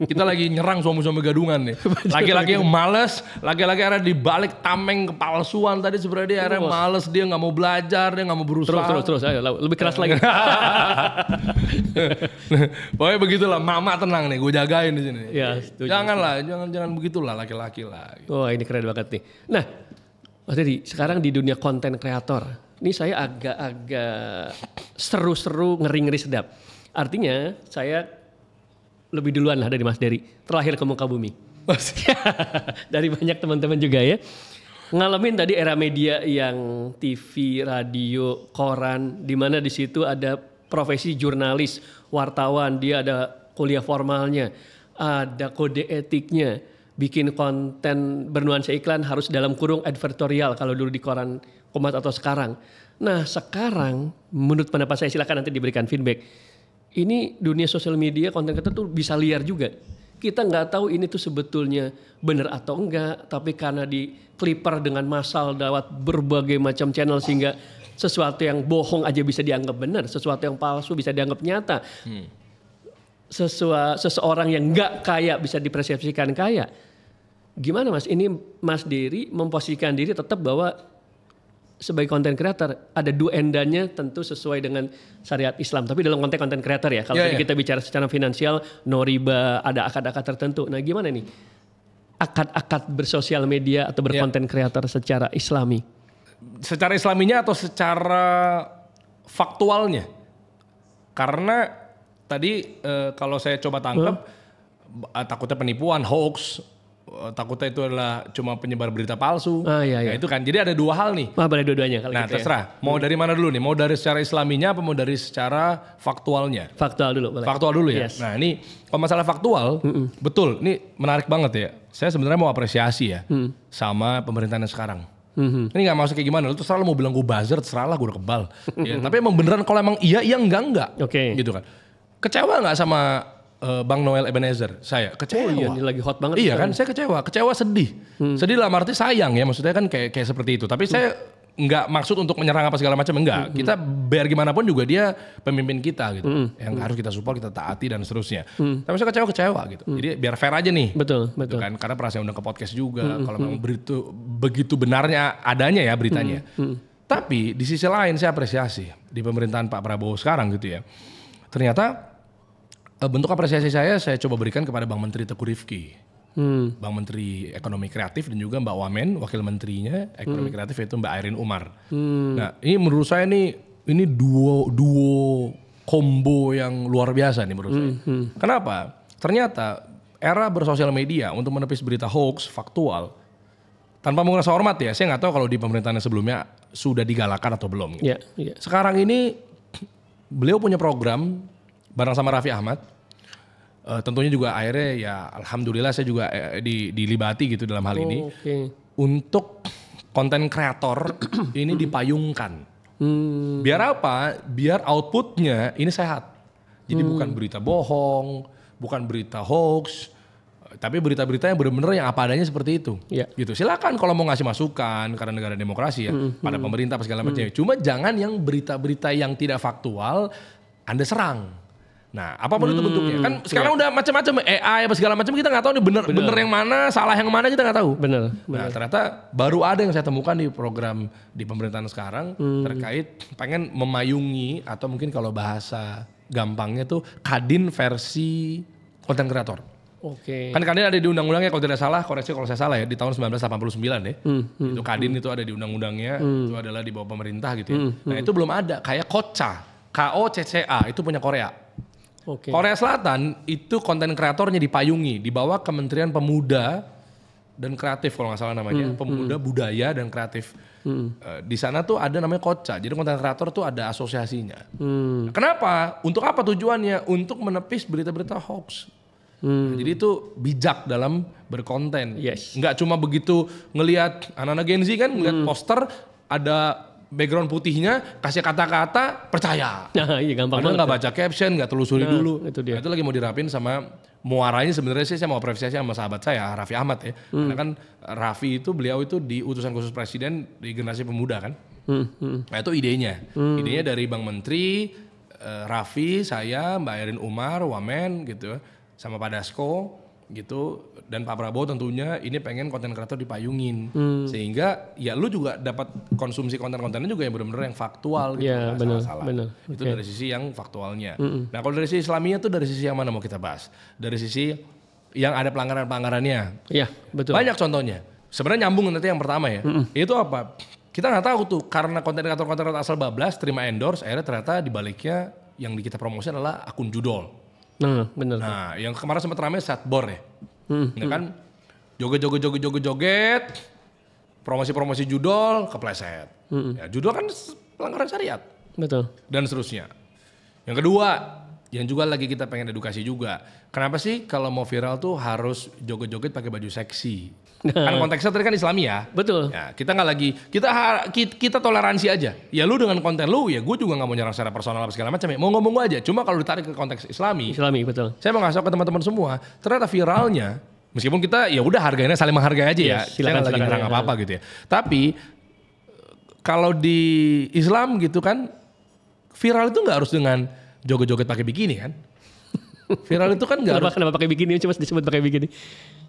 Speaker 1: Kita lagi nyerang suami-suami gadungan nih. Laki-laki yang malas, laki-laki akhirnya dibalik tameng kepalsuan tadi sebenarnya dia akhirnya malas, dia nggak mau belajar, dia nggak mau berusaha.
Speaker 2: Terus, ayo lebih keras lagi.
Speaker 1: Pokoknya begitulah, mama tenang nih, gue jagain di sini.
Speaker 2: Ya, setuju.
Speaker 1: Jangan begitulah laki-laki lah.
Speaker 2: Oh ini keren banget nih. Nah, Mas Dedi, sekarang di dunia konten kreator, ini saya agak seru-seru, ngeri-ngeri sedap. Artinya saya lebih duluan lah dari Mas Dedi, terakhir ke muka bumi. Dari banyak teman-teman juga ya. Ngalamin tadi era media yang TV, radio, koran, di mana di situ ada profesi jurnalis, wartawan, dia ada kuliah formalnya, ada kode etiknya, bikin konten bernuansa iklan harus dalam kurung advertorial kalau dulu di koran Kompas atau sekarang. Nah sekarang menurut pendapat saya, silakan nanti diberikan feedback. Ini dunia sosial media konten kita tuh bisa liar juga. Kita nggak tahu ini tuh sebetulnya benar atau enggak, tapi karena di clipper dengan massal lewat berbagai macam channel sehingga sesuatu yang bohong aja bisa dianggap benar, sesuatu yang palsu bisa dianggap nyata. Seseorang yang nggak kaya bisa dipersepsikan kaya. Gimana Mas? Ini Mas Dery memposisikan diri tetap bahwa sebagai konten kreator ada do and done-nya tentu sesuai dengan syariat Islam. Tapi dalam konteks konten kreator ya. Kalau kita bicara secara finansial, no riba, ada akad-akad tertentu. Nah gimana nih? Akad-akad bersosial media atau berkonten kreator secara Islami?
Speaker 1: Secara Islaminya atau secara faktualnya? Karena tadi kalau saya coba tangkap takutnya penipuan, hoax, takutnya itu adalah cuma penyebar berita palsu.
Speaker 2: Iya.
Speaker 1: Nah, itu kan. Jadi ada dua hal nih.
Speaker 2: Boleh dua-duanya kalau
Speaker 1: nah
Speaker 2: gitu
Speaker 1: terserah. Ya. Mau dari mana dulu nih? Mau dari secara Islaminya apa mau dari secara faktualnya?
Speaker 2: Faktual dulu boleh.
Speaker 1: Faktual dulu ya.
Speaker 2: Yes.
Speaker 1: Nah ini kalau masalah faktual, betul. Ini menarik banget ya. Saya sebenarnya mau apresiasi ya sama pemerintahan yang sekarang. Ini gak masuk kayak gimana, lu terserah lu mau bilang gue buzzer, terserah lah gue udah kebal. Ya, tapi emang beneran kalau emang iya enggak.
Speaker 2: Oke.
Speaker 1: Gitu kan. Kecewa gak sama Bang Noel Ebenezer? Saya kecewa.
Speaker 2: Iya, ini lagi hot banget.
Speaker 1: Iya kan, saya kecewa sedih. Sedih lah arti sayang ya, maksudnya kan kayak seperti itu. Tapi saya nggak maksud untuk menyerang apa segala macam, enggak. Kita biar gimana pun juga dia pemimpin kita gitu. Yang harus kita support, kita taati dan seterusnya. Tapi saya kecewa gitu. Jadi biar fair aja nih.
Speaker 2: Betul.
Speaker 1: Gitu kan? Karena pernah saya undang ke podcast juga. Kalau memang begitu benarnya adanya ya beritanya. Tapi di sisi lain saya apresiasi di pemerintahan Pak Prabowo sekarang gitu ya. Ternyata bentuk apresiasi saya coba berikan kepada Bang Menteri Teguh Rifki. Bang Menteri Ekonomi Kreatif dan juga Mbak Wamen, wakil menterinya Ekonomi Kreatif yaitu Mbak Airin Umar. Nah ini menurut saya ini duo combo yang luar biasa nih menurut saya. Kenapa? Ternyata era bersosial media untuk menepis berita hoax, faktual, tanpa merasa hormat ya, saya nggak tahu kalau di pemerintahan sebelumnya sudah digalakan atau belum. Gitu.
Speaker 2: Yeah.
Speaker 1: Sekarang ini beliau punya program bareng sama Raffi Ahmad. Tentunya juga akhirnya ya alhamdulillah saya juga dilibati gitu dalam hal ini. Untuk konten kreator ini dipayungkan. Biar apa? Biar outputnya ini sehat. Jadi bukan berita bohong, bukan berita hoax, tapi berita-berita yang benar-benar yang apa adanya seperti itu. Gitu. Silakan kalau mau ngasih masukan karena negara demokrasi ya pada pemerintah segala macam. Cuma jangan yang berita-berita yang tidak faktual Anda serang. Nah, apapun itu bentuknya. Kan sekarang udah macam-macam AI apa segala macam, kita nggak tahu nih bener yang mana, salah yang mana kita nggak tahu. Bener. Nah, ternyata baru ada yang saya temukan di program di pemerintahan sekarang terkait pengen memayungi atau mungkin kalau bahasa gampangnya tuh Kadin versi konten kreator. Kan Kadin ada di undang-undangnya kalau tidak salah, koreksi kalau saya salah ya, di tahun 1989 ya. Itu Kadin itu ada di undang-undangnya, itu adalah di bawah pemerintah gitu ya. Nah, itu belum ada kayak KOCCA itu punya Korea. Korea Selatan itu konten kreatornya dipayungi di bawah Kementerian Pemuda dan Kreatif kalau nggak salah namanya, Pemuda, Budaya dan Kreatif. Di sana tuh ada namanya KOCCA, jadi konten kreator tuh ada asosiasinya. Kenapa? Untuk apa tujuannya? Untuk menepis berita-berita hoax. Jadi itu bijak dalam berkonten. Nggak cuma begitu ngelihat anak-anak Gen Z kan ngelihat poster ada background putihnya, kasih kata-kata, percaya.
Speaker 2: Nah, iya gampang
Speaker 1: Padahal
Speaker 2: banget.
Speaker 1: nggak baca caption, nggak telusuri dulu.
Speaker 2: itu dia.
Speaker 1: Nah, itu lagi mau dirapin sama muaranya sebenarnya sih saya mau apresiasi sama sahabat saya Raffi Ahmad ya. Karena kan Raffi itu beliau itu di utusan khusus presiden di generasi pemuda kan. Nah itu idenya. Idenya dari Bang Menteri, Raffi, saya, Mbak Erin Umar, Wamen gitu, sama Pak Dasko gitu, dan Pak Prabowo tentunya ini pengen konten kreator dipayungin. Sehingga ya lu juga dapat konsumsi konten-kontennya juga yang benar-benar yang faktual gitu.
Speaker 2: Ya,
Speaker 1: nggak
Speaker 2: benar,
Speaker 1: salah-salah.
Speaker 2: benar.
Speaker 1: Itu dari sisi yang faktualnya. Nah kalau dari sisi Islaminya tuh dari sisi yang mana mau kita bahas? Dari sisi yang ada pelanggaran-pelanggarannya.
Speaker 2: Iya, betul.
Speaker 1: Banyak contohnya. Sebenarnya nyambung nanti yang pertama ya. Itu apa? Kita nggak tahu tuh karena konten kreator asal bablas terima endorse, akhirnya ternyata dibaliknya yang kita promosi adalah akun judol.
Speaker 2: Nah, benar.
Speaker 1: Nah, yang kemarin sempat ramai satbor ya. Ya kan joget, promosi judol kepleset. Ya, judol kan pelanggaran syariat
Speaker 2: Betul.
Speaker 1: dan seterusnya. Yang kedua, yang juga lagi kita pengen edukasi juga. Kenapa sih kalau mau viral tuh harus joget-joget pakai baju seksi? Kan konteksnya tadi kan Islami ya.
Speaker 2: Betul.
Speaker 1: Ya, kita nggak lagi kita toleransi aja. Ya lu dengan konten lu ya gue juga nggak mau nyerang secara personal apa segala macam ya. Mau ngomong gue aja. Cuma kalau ditarik ke konteks Islami,
Speaker 2: Betul.
Speaker 1: saya mau ngasih tau ke teman-teman semua, ternyata viralnya meskipun kita ya udah harganya saling menghargai aja ya.
Speaker 2: Yes,
Speaker 1: Saya nggak lagi nyerang apa-apa gitu ya. Tapi kalau di Islam gitu kan viral itu nggak harus dengan joget-joget pakai bikini kan. Viral itu kan nggak harus.
Speaker 2: Kenapa pakai bikini? Cuma disebut pakai bikini.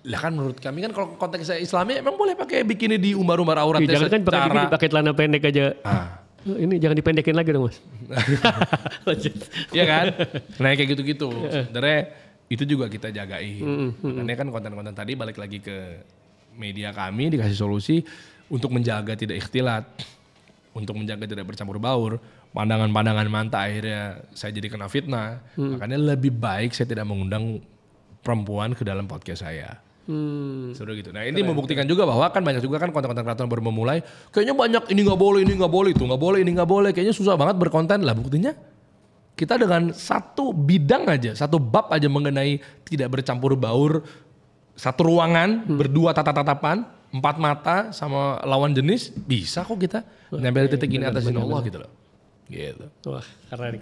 Speaker 1: Lah kan menurut kami kan kalau konteks Islami emang boleh pakai bikini di umbar-umbar auratnya
Speaker 2: Jangan kan pakai bikini, pakai celana pendek aja. Ini jangan dipendekin lagi dong mas.
Speaker 1: Iya kan? Nah kayak gitu-gitu. Sebenarnya itu juga kita jagain. Makanya kan konten-konten tadi balik lagi ke media kami dikasih solusi untuk menjaga tidak ikhtilat. Untuk menjaga tidak bercampur baur. Pandangan-pandangan mantap akhirnya saya jadi kena fitnah. Makanya lebih baik saya tidak mengundang perempuan ke dalam podcast saya. Sudah gitu. Nah ini membuktikan juga bahwa kan banyak juga kan konten-konten kreator baru memulai. Kayaknya banyak ini nggak boleh, itu nggak boleh, ini nggak boleh. Kayaknya susah banget berkonten lah. Buktinya kita dengan satu bidang aja, satu bab aja mengenai tidak bercampur baur, satu ruangan, berdua tatap-tatapan, 4 mata sama lawan jenis, bisa kok kita nyampe titik ini atas izin Allah gitu loh. Gitu.
Speaker 2: Wah keren.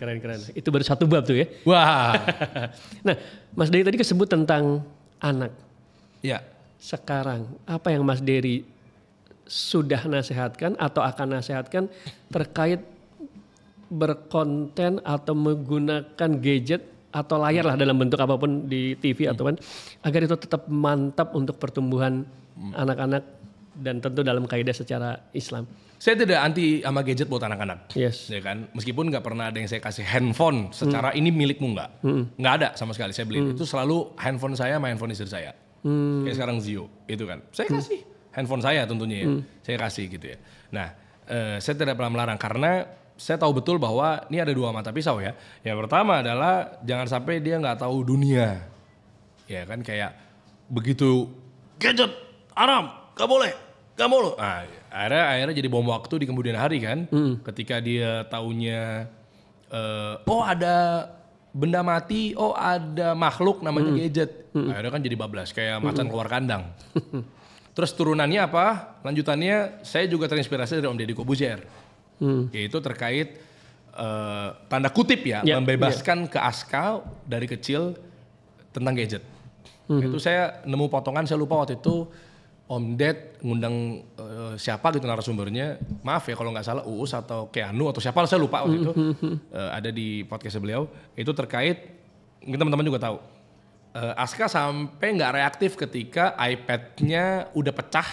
Speaker 2: Itu baru satu bab tuh ya.
Speaker 1: Wah.
Speaker 2: Nah Mas Dery tadi kesebut tentang anak.
Speaker 1: Ya.
Speaker 2: Sekarang apa yang Mas Dery sudah nasihatkan atau akan nasihatkan terkait berkonten atau menggunakan gadget atau layar lah dalam bentuk apapun di TV atau kan agar itu tetap mantap untuk pertumbuhan anak-anak dan tentu dalam kaidah secara Islam.
Speaker 1: Saya tidak anti sama gadget buat anak-anak.
Speaker 2: Yes.
Speaker 1: Ya kan? Meskipun nggak pernah ada yang saya kasih handphone secara ini milikmu nggak ada sama sekali saya beli. Itu selalu handphone saya sama handphone istri saya. Kayak sekarang Zio itu kan. Saya kasih handphone saya tentunya ya. Saya kasih gitu ya. Nah, saya tidak pernah melarang karena saya tahu betul bahwa ini ada 2 mata pisau ya. Yang pertama adalah jangan sampai dia nggak tahu dunia. Ya kan kayak begitu gadget haram, nggak boleh. Nah, akhirnya jadi bom waktu di kemudian hari kan. Ketika dia taunya oh ada benda mati, oh ada makhluk namanya gadget. Akhirnya kan jadi bablas kayak macan keluar kandang. Terus turunannya apa? Lanjutannya saya juga terinspirasi dari Om Deddy Corbuzier. Yaitu terkait tanda kutip ya, membebaskan ke Aska dari kecil tentang gadget. Itu saya nemu potongan, saya lupa waktu itu Om Ded ngundang siapa gitu narasumbernya, maaf ya kalau nggak salah Uus atau Keanu atau siapa, saya lupa waktu itu ada di podcast beliau. Itu terkait, mungkin teman-teman juga tahu, Aska sampai nggak reaktif ketika iPad-nya udah pecah,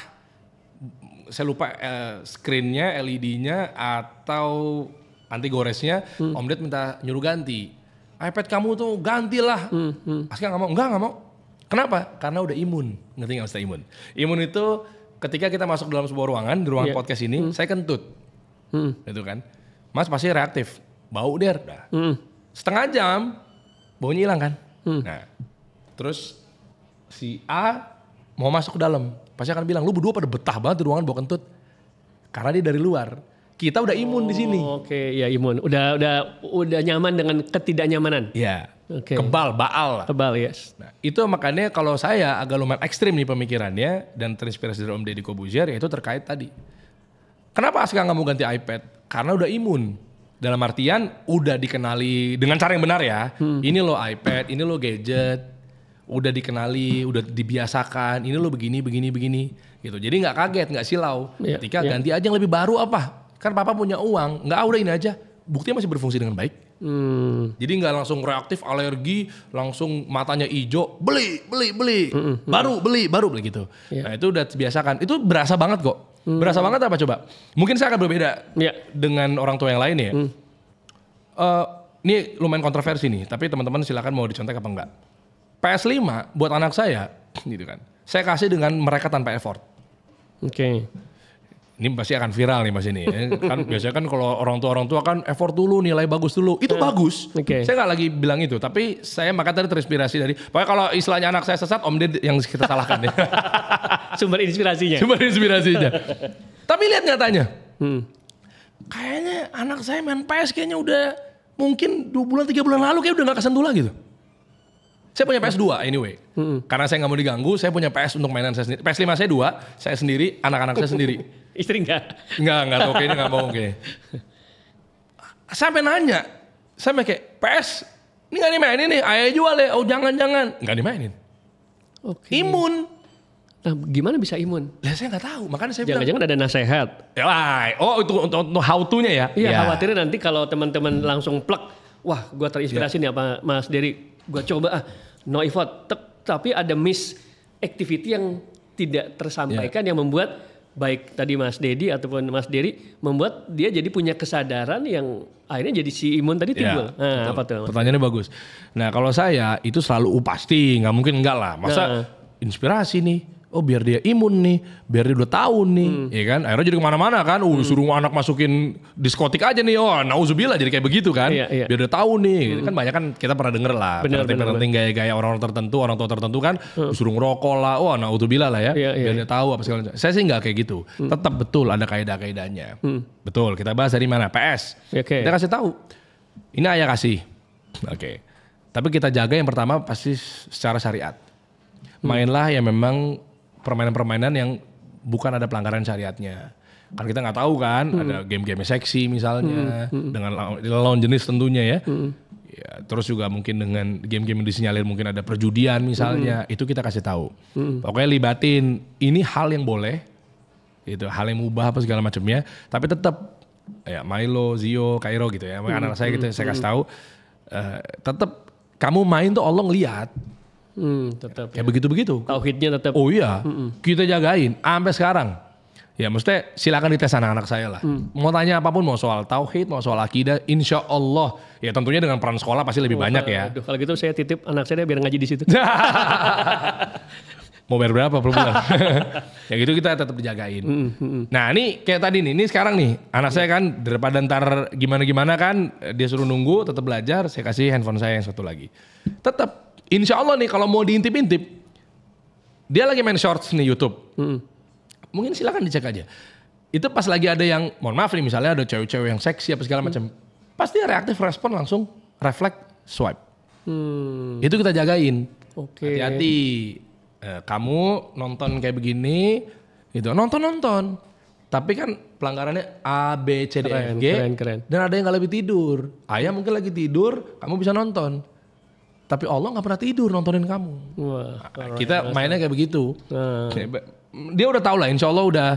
Speaker 1: saya lupa screen-nya, LED-nya atau anti goresnya, Om Ded minta nyuruh ganti. iPad kamu tuh gantilah. Aska nggak mau. Kenapa? Karena udah imun. Ngerti nggak Ustaz imun? Imun itu ketika kita masuk dalam sebuah ruangan, di ruangan podcast ini, saya kentut. Gitu kan. Mas pasti reaktif. Bau der. Setengah jam, baunya hilang kan. Nah, terus si A mau masuk ke dalam. Pasti akan bilang, lu berdua pada betah banget di ruangan bau kentut. Karena dia dari luar. Kita udah imun di sini.
Speaker 2: Oke, ya imun. Udah nyaman dengan ketidaknyamanan.
Speaker 1: Iya.
Speaker 2: Okay.
Speaker 1: Kebal, baal lah.
Speaker 2: Kebal, yes.
Speaker 1: Nah, itu makanya kalau saya agak lumayan ekstrim nih pemikirannya dan terinspirasi dari Om Deddy Corbuzier, yaitu terkait tadi. Kenapa Aska nggak mau ganti iPad? Karena udah imun. Dalam artian udah dikenali dengan cara yang benar ya. Ini lo iPad, ini lo gadget. Udah dikenali, udah dibiasakan. Ini lo begini gitu. Jadi nggak kaget, nggak silau. Ketika ganti aja yang lebih baru apa? Kan papa punya uang. Nggak, udah ini aja. Buktinya masih berfungsi dengan baik. Jadi nggak langsung reaktif, alergi, langsung matanya hijau, beli, baru beli gitu. Nah itu udah dibiasakan. Itu berasa banget kok. Berasa banget apa coba? Mungkin saya akan berbeda dengan orang tua yang lain ya. Ini lumayan kontroversi nih, tapi teman-teman silakan mau dicontek apa enggak. PS5 buat anak saya, gitu kan. Saya kasih dengan mereka tanpa effort.
Speaker 2: Oke.
Speaker 1: Ini pasti akan viral nih mas ini. Kan biasanya kan kalau orang tua kan effort dulu, nilai bagus dulu. Itu bagus. Saya nggak lagi bilang itu, tapi saya maka tadi terinspirasi dari. Pokoknya kalau istilahnya anak saya sesat, Om Ded yang kita salahkan ya.
Speaker 2: Sumber inspirasinya.
Speaker 1: Tapi lihat nyatanya. Kayaknya anak saya main PS kayaknya udah mungkin 2 bulan 3 bulan lalu kayak udah nggak kesentuh lagi tuh. Saya punya PS2 anyway. Karena saya nggak mau diganggu, saya punya PS untuk mainan saya sendiri. PS5 saya 2, saya sendiri, anak-anak saya sendiri.
Speaker 2: Istri enggak?
Speaker 1: Enggak tahu kayaknya nggak mau kayaknya. Sampai nanya, saya kayak PS, ini nggak dimainin nih, ayah jual ya, oh jangan, nggak dimainin. Imun.
Speaker 2: Nah, gimana bisa imun?
Speaker 1: Lah saya nggak tahu, makanya saya bilang.
Speaker 2: Jangan-jangan ada nasihat.
Speaker 1: Ya, itu untuk how to-nya ya?
Speaker 2: Iya, khawatirnya nanti kalau teman-teman langsung plek, wah gue terinspirasi nih apa Mas Dery, gue coba no effort. Tapi ada miss activity yang tidak tersampaikan yang membuat baik tadi Mas Dedi ataupun Mas Dery membuat dia jadi punya kesadaran yang akhirnya jadi si imun tadi timbul. Nah, apa tuh?
Speaker 1: Pertanyaannya bagus. Nah kalau saya itu selalu pasti, nggak mungkin enggak lah. Masa inspirasi nih. Oh biar dia imun nih, biar dia udah tahu nih, ya kan? Akhirnya jadi kemana-mana kan, suruh anak masukin diskotik aja nih, nauzubillah jadi kayak begitu kan? Biar dia tahu nih, gitu kan banyak kan kita pernah denger lah, parenting gaya-gaya orang tertentu, orang tua tertentu kan, suruh ngerokok lah, nauzubillah lah ya, biar dia tahu apa segala macam. Saya sih nggak kayak gitu, tetap betul ada kaidah-kaidahnya, betul. Kita bahas dari mana? PS, kita kasih tahu, ini ayah kasih, tapi kita jaga yang pertama pasti secara syariat, mainlah yang memang permainan-permainan yang bukan ada pelanggaran syariatnya. Kan kita nggak tahu kan, ada game-game seksi misalnya, dengan lawan jenis tentunya ya. Ya. Terus juga mungkin dengan game-game yang disinyalir mungkin ada perjudian misalnya, itu kita kasih tahu. Pokoknya libatin, ini hal yang boleh, itu hal yang mubah apa segala macamnya, tapi tetap ya Milo, Zio, Kairo gitu ya, anak saya gitu saya kasih tahu, tetap kamu main tuh Allah ngeliat.
Speaker 2: Tetap
Speaker 1: kayak begitu-begitu.
Speaker 2: Tauhidnya tetap.
Speaker 1: Oh iya, kita jagain sampai sekarang. Ya maksudnya silakan dites anak-anak saya lah. Mau tanya apapun, mau soal tauhid, mau soal akidah, insya Allah. Ya tentunya dengan peran sekolah pasti lebih banyak ya.
Speaker 2: Kalau gitu saya titip anak saya biar ngaji di situ.
Speaker 1: Mau bayar berapa per bulan? Ya gitu kita tetap dijagain. Nah ini kayak tadi nih, ini sekarang nih anak saya kan daripada ntar gimana-gimana kan dia suruh nunggu tetap belajar, saya kasih handphone saya yang satu lagi. Tetap insya Allah nih kalau mau diintip-intip, dia lagi main shorts nih YouTube. Mungkin silakan dicek aja. Itu pas lagi ada yang, mohon maaf nih misalnya ada cewek-cewek yang seksi apa segala macam, pasti reaktif respon langsung refleks swipe. Itu kita jagain. Hati-hati. Kamu nonton kayak begini, gitu nonton. Tapi kan pelanggarannya A, B, C, D, F, G.
Speaker 2: Keren.
Speaker 1: Dan ada yang nggak lebih tidur. Ayah mungkin lagi tidur, kamu bisa nonton. Tapi Allah nggak pernah tidur nontonin kamu. Kita mainnya kayak begitu. Dia udah tahu lah, insya Allah udah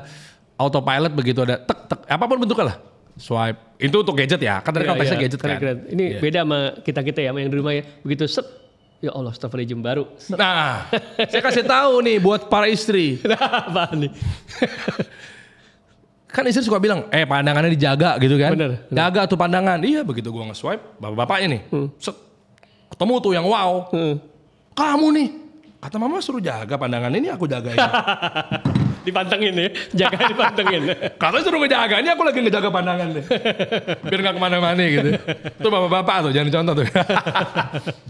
Speaker 1: autopilot begitu ada tek, apapun bentuknya lah. Swipe. Itu untuk gadget ya, kan tadi konteksnya gadget kan.
Speaker 2: Ini beda sama kita ya, sama yang di rumah ya. Begitu set, ya Allah astagfirullahaladzim baru.
Speaker 1: Nah, saya kasih tahu nih buat para istri.
Speaker 2: Apa nih?
Speaker 1: Kan istri suka bilang, pandangannya dijaga gitu kan.
Speaker 2: Bener.
Speaker 1: Jaga tuh pandangan. Iya begitu gua nge-swipe, bapak-bapaknya nih. Set. Ketemu tuh yang wow. Kamu nih. Kata mama suruh jaga pandangan ini, aku jagain.
Speaker 2: Dipantengin ya, jaga dipantengin.
Speaker 1: Kalau suruh ngejaga, ini aku lagi ngejaga pandangan deh. Biar gak kemana-mana gitu. Tuh bapak-bapak tuh, jangan dicontoh tuh.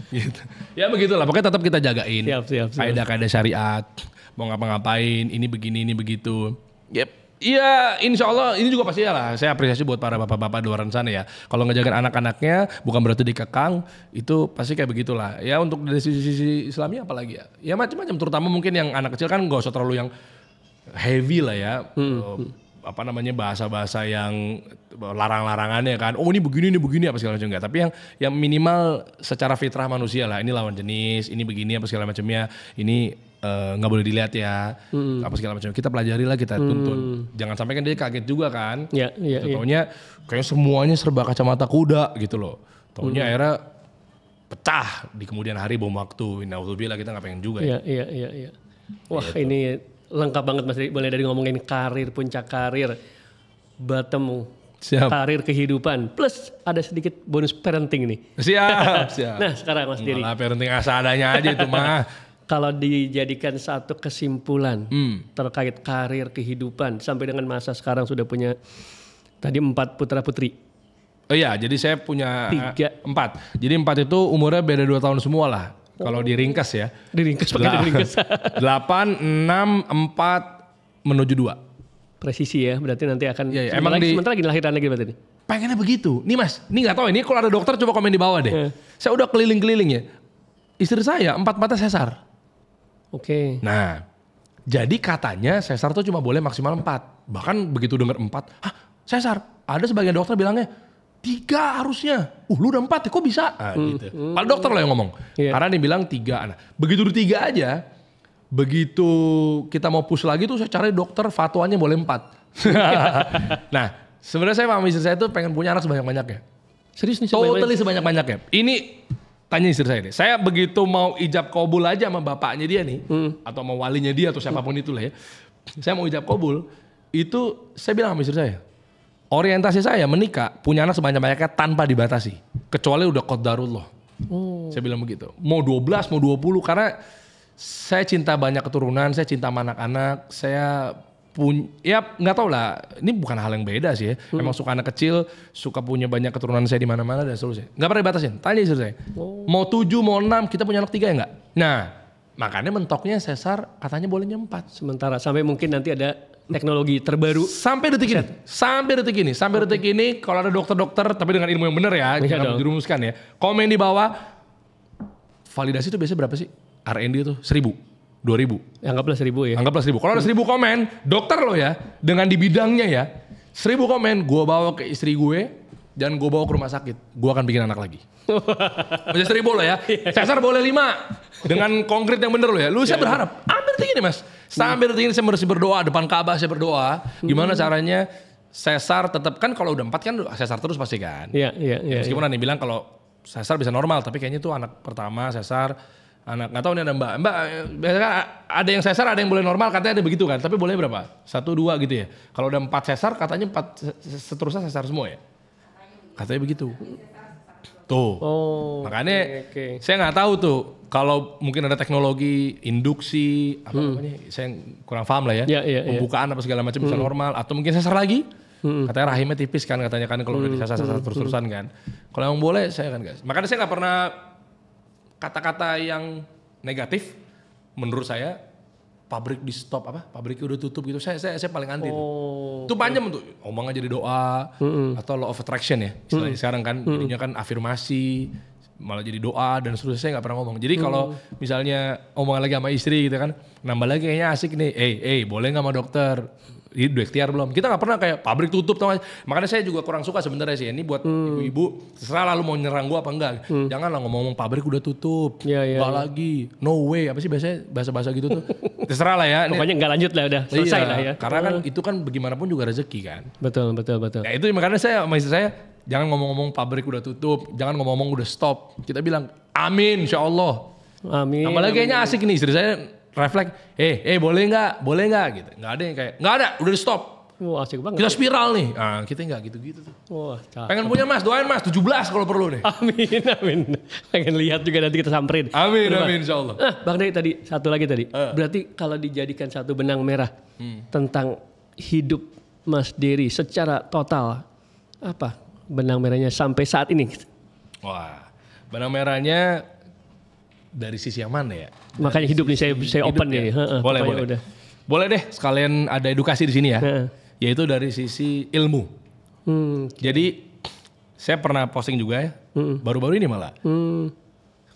Speaker 1: Gitu. Ya begitulah, pokoknya tetap kita jagain.
Speaker 2: Siap.
Speaker 1: Kaidah-kaidah syariat, mau ngapa-ngapain, ini begini, ini begitu. Yep. Iya, insya Allah ini juga pasti ya lah. Saya apresiasi buat para bapak-bapak di luar sana ya. Kalau ngejagain anak-anaknya bukan berarti dikekang, itu pasti kayak begitulah. Ya untuk dari sisi Islamnya apalagi ya. Ya macam-macam, terutama mungkin yang anak kecil kan gak usah terlalu yang heavy lah ya. bahasa-bahasa yang larang-larangannya kan. Oh ini begini apa segala macam enggak. Tapi yang minimal secara fitrah manusia lah. Ini lawan jenis, ini begini apa segala macamnya. Ini nggak boleh dilihat ya, apa segala macam. Kita pelajari lah, kita tuntun. Jangan sampai kan dia kaget juga kan.
Speaker 2: Iya.
Speaker 1: Taunya kayak semuanya serba kacamata kuda gitu loh. Taunya akhirnya pecah di kemudian hari bom waktu. Naudzubillah, kita nggak pengen juga.
Speaker 2: Iya. Wah ini lengkap banget Mas Dedi. Mulai dari ngomongin karir, puncak karir, bottom karir kehidupan, plus ada sedikit bonus parenting nih.
Speaker 1: Siap.
Speaker 2: Nah sekarang Mas Dedi.
Speaker 1: Malah parenting seadanya aja itu mah.
Speaker 2: Kalau dijadikan satu kesimpulan terkait karir kehidupan sampai dengan masa sekarang sudah punya tadi 4 putra putri.
Speaker 1: Oh iya, jadi saya punya
Speaker 2: 3.
Speaker 1: 4. Jadi 4 itu umurnya beda 2 tahun semua lah. Kalau diringkas ya.
Speaker 2: Diringkas pakai diringkas.
Speaker 1: 8, 6, 4 menuju 2.
Speaker 2: Presisi ya, berarti nanti akan
Speaker 1: emang
Speaker 2: sebentar lagi lahiran lagi berarti.
Speaker 1: Pengennya begitu. Nih Mas, ini nggak tahu ini kalau ada dokter coba komen di bawah deh. Saya udah keliling-keliling ya. Istri saya 4-4 sesar.
Speaker 2: Oke.
Speaker 1: Nah, jadi katanya sesar tuh cuma boleh maksimal 4. Bahkan begitu denger 4, sesar. Ada sebagian dokter bilangnya 3 harusnya. Lu udah 4 ya, kok bisa? Gitu. Padahal dokter loh yang ngomong. Karena dia bilang 3. Nah, begitu udah 3 aja, begitu kita mau push lagi tuh saya cari dokter fatwanya boleh 4. Nah, sebenarnya saya sama istri saya tuh pengen punya anak sebanyak-banyaknya.
Speaker 2: Serius nih?
Speaker 1: Totally sebanyak-banyaknya. Ini tanya istri saya deh. Saya begitu mau ijab kabul aja sama bapaknya dia nih, atau sama walinya dia atau siapapun itulah ya. Saya mau ijab kabul, itu saya bilang sama istri saya, orientasi saya menikah punya anak sebanyak-banyaknya tanpa dibatasi, kecuali udah qadarullah. Saya bilang begitu. Mau 12, mau 20, karena saya cinta banyak keturunan, saya cinta sama anak-anak, saya ya nggak tahu lah, ini bukan hal yang beda sih ya. Emang suka anak kecil, suka punya banyak keturunan saya di mana-mana dan seterusnya. Nggak pernah dibatasin. Tanya istri saya. Mau 7, mau 6, kita punya anak 3 ya nggak? Nah, makanya mentoknya sesar katanya bolehnya 4.
Speaker 2: Sementara sampai mungkin nanti ada teknologi terbaru.
Speaker 1: Sampai detik ini kalau ada dokter-dokter tapi dengan ilmu yang benar ya, jangan dirumuskan ya. Komen di bawah. Validasi itu biasanya berapa sih? R&D itu 1.000. 2.000.
Speaker 2: Anggaplah 1.000 ya.
Speaker 1: Anggaplah 1.000. Kalau ada 1.000 komen, dokter lo ya, dengan di bidangnya ya, 1.000 komen, gue bawa ke istri gue, dan gue bawa ke rumah sakit. Gue akan bikin anak lagi. Masih 1.000 lo ya. Sesar boleh 5. Dengan konkret yang bener lo ya. Lu saya berharap, ambil detik ini Mas. Sampai detik ini saya masih berdoa, depan Ka'bah saya berdoa. Gimana caranya sesar tetap, kan kalau udah 4 kan sesar terus pasti kan.
Speaker 2: Iya.
Speaker 1: Meskipun ada yang bilang kalau sesar bisa normal, tapi kayaknya tuh anak pertama sesar, anak nggak tahu nih ada mbak biasanya ada yang sesar, ada yang boleh normal, katanya ada begitu kan, tapi boleh berapa? 1, 2 gitu ya. Kalau udah 4 sesar katanya 4 seterusnya sesar semua ya, katanya begitu tuh. Makanya saya nggak tahu tuh kalau mungkin ada teknologi induksi apa namanya, saya kurang paham lah ya, pembukaan apa segala macam bisa normal, atau mungkin sesar lagi. Katanya rahimnya tipis kan, katanya kan kalau udah disasar terus-terusan kan. Kalau yang boleh saya kan guys, makanya saya nggak pernah kata-kata yang negatif. Menurut saya pabrik di stop, pabriknya udah tutup gitu, saya paling anti itu panjang untuk omongan jadi doa atau law of attraction ya istilahnya sekarang kan, jadinya kan afirmasi malah jadi doa dan seterusnya. Saya nggak pernah ngomong. Jadi kalau misalnya omongan lagi sama istri gitu kan, nambah lagi kayaknya asik nih, boleh nggak sama dokter? Ini udah ikhtiar belum? Kita nggak pernah kayak pabrik tutup, tau. Makanya saya juga kurang suka sebenarnya sih. Ini buat ibu-ibu, terserah lah lu mau nyerang gua apa enggak. Jangan lah ngomong-ngomong pabrik udah tutup, nggak lagi, no way, apa sih biasanya bahasa-bahasa gitu tuh. Terserah lah ya.
Speaker 2: Pokoknya nggak lanjut lah, udah selesai lah ya.
Speaker 1: Karena kan itu kan bagaimanapun juga rezeki kan.
Speaker 2: Betul.
Speaker 1: Ya itu makanya saya sama istri saya, jangan ngomong-ngomong pabrik udah tutup, jangan ngomong-ngomong udah stop. Kita bilang amin, insya Allah.
Speaker 2: Amin.
Speaker 1: Apalagi kayaknya asik nih istri saya refleks, boleh nggak gitu. Nggak ada yang kayak, nggak ada, udah di stop.
Speaker 2: Wah, asik banget.
Speaker 1: Kita spiral nih. Kita nggak gitu-gitu tuh.
Speaker 2: Wah,
Speaker 1: pengen punya Mas, doain Mas 17 kalau perlu nih.
Speaker 2: Amin. Pengen lihat juga nanti kita samperin.
Speaker 1: Amin insya Allah.
Speaker 2: Bang Dey tadi, satu lagi tadi. Berarti kalau dijadikan satu benang merah tentang hidup Mas Dery secara total, apa benang merahnya sampai saat ini?
Speaker 1: Wah, benang merahnya dari sisi yang mana ya?
Speaker 2: Makanya hidup nih saya open nih.
Speaker 1: Boleh.
Speaker 2: Udah.
Speaker 1: Boleh deh, sekalian ada edukasi di sini ya. Yaitu dari sisi ilmu. Jadi saya pernah posting juga ya, baru-baru ini malah.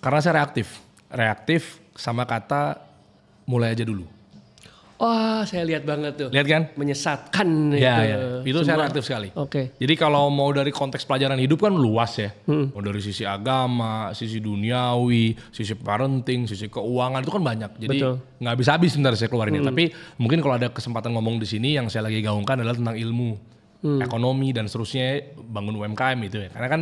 Speaker 1: Karena saya reaktif sama kata mulai aja dulu.
Speaker 2: Wah, saya lihat banget tuh.
Speaker 1: Lihat kan?
Speaker 2: Menyesatkan
Speaker 1: Itu saya reaktif sekali.
Speaker 2: Oke.
Speaker 1: Jadi kalau mau dari konteks pelajaran hidup kan luas ya. Mau dari sisi agama, sisi duniawi, sisi parenting, sisi keuangan itu kan banyak. Jadi nggak habis-habis sebentar saya keluarinnya. Tapi mungkin kalau ada kesempatan ngomong di sini yang saya lagi gaungkan adalah tentang ilmu, ekonomi dan seterusnya, bangun UMKM itu ya. Karena kan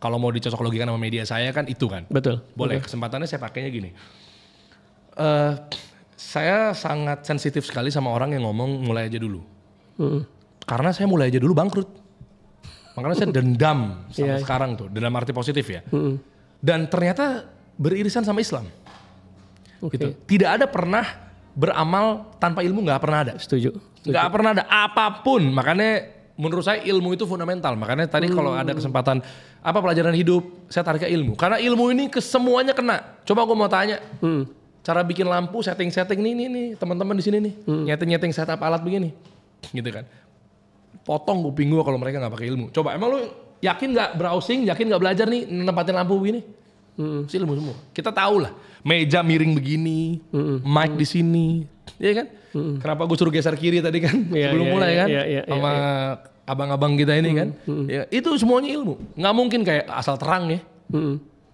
Speaker 1: kalau mau dicocoklogikan sama media saya kan itu kan.
Speaker 2: Betul.
Speaker 1: Boleh. Kesempatannya saya pakainya gini. Saya sangat sensitif sekali sama orang yang ngomong mulai aja dulu. Karena saya mulai aja dulu bangkrut. Makanya saya dendam sampai sekarang tuh. Dendam arti positif ya. Dan ternyata beririsan sama Islam. Gitu. Tidak ada pernah beramal tanpa ilmu, nggak pernah ada.
Speaker 2: Setuju.
Speaker 1: Nggak pernah ada apapun. Makanya menurut saya ilmu itu fundamental. Makanya tadi kalau ada kesempatan apa pelajaran hidup, saya tarik ke ilmu. Karena ilmu ini ke semuanya kena. Coba aku mau tanya. Cara bikin lampu, setting-setting nih teman-teman di sini nih, nyeting setup alat begini, gitu kan. Potong kuping gua kalau mereka nggak pakai ilmu. Coba emang lu yakin nggak browsing, yakin nggak belajar nih nempatin lampu begini? Ilmu semua. Kita tahu lah, meja miring begini, mic di sini, ya kan? Kenapa gue suruh geser kiri tadi kan? Belum mulai kan? Sama abang-abang kita ini kan? Ya, itu semuanya ilmu. Nggak mungkin kayak asal terang ya.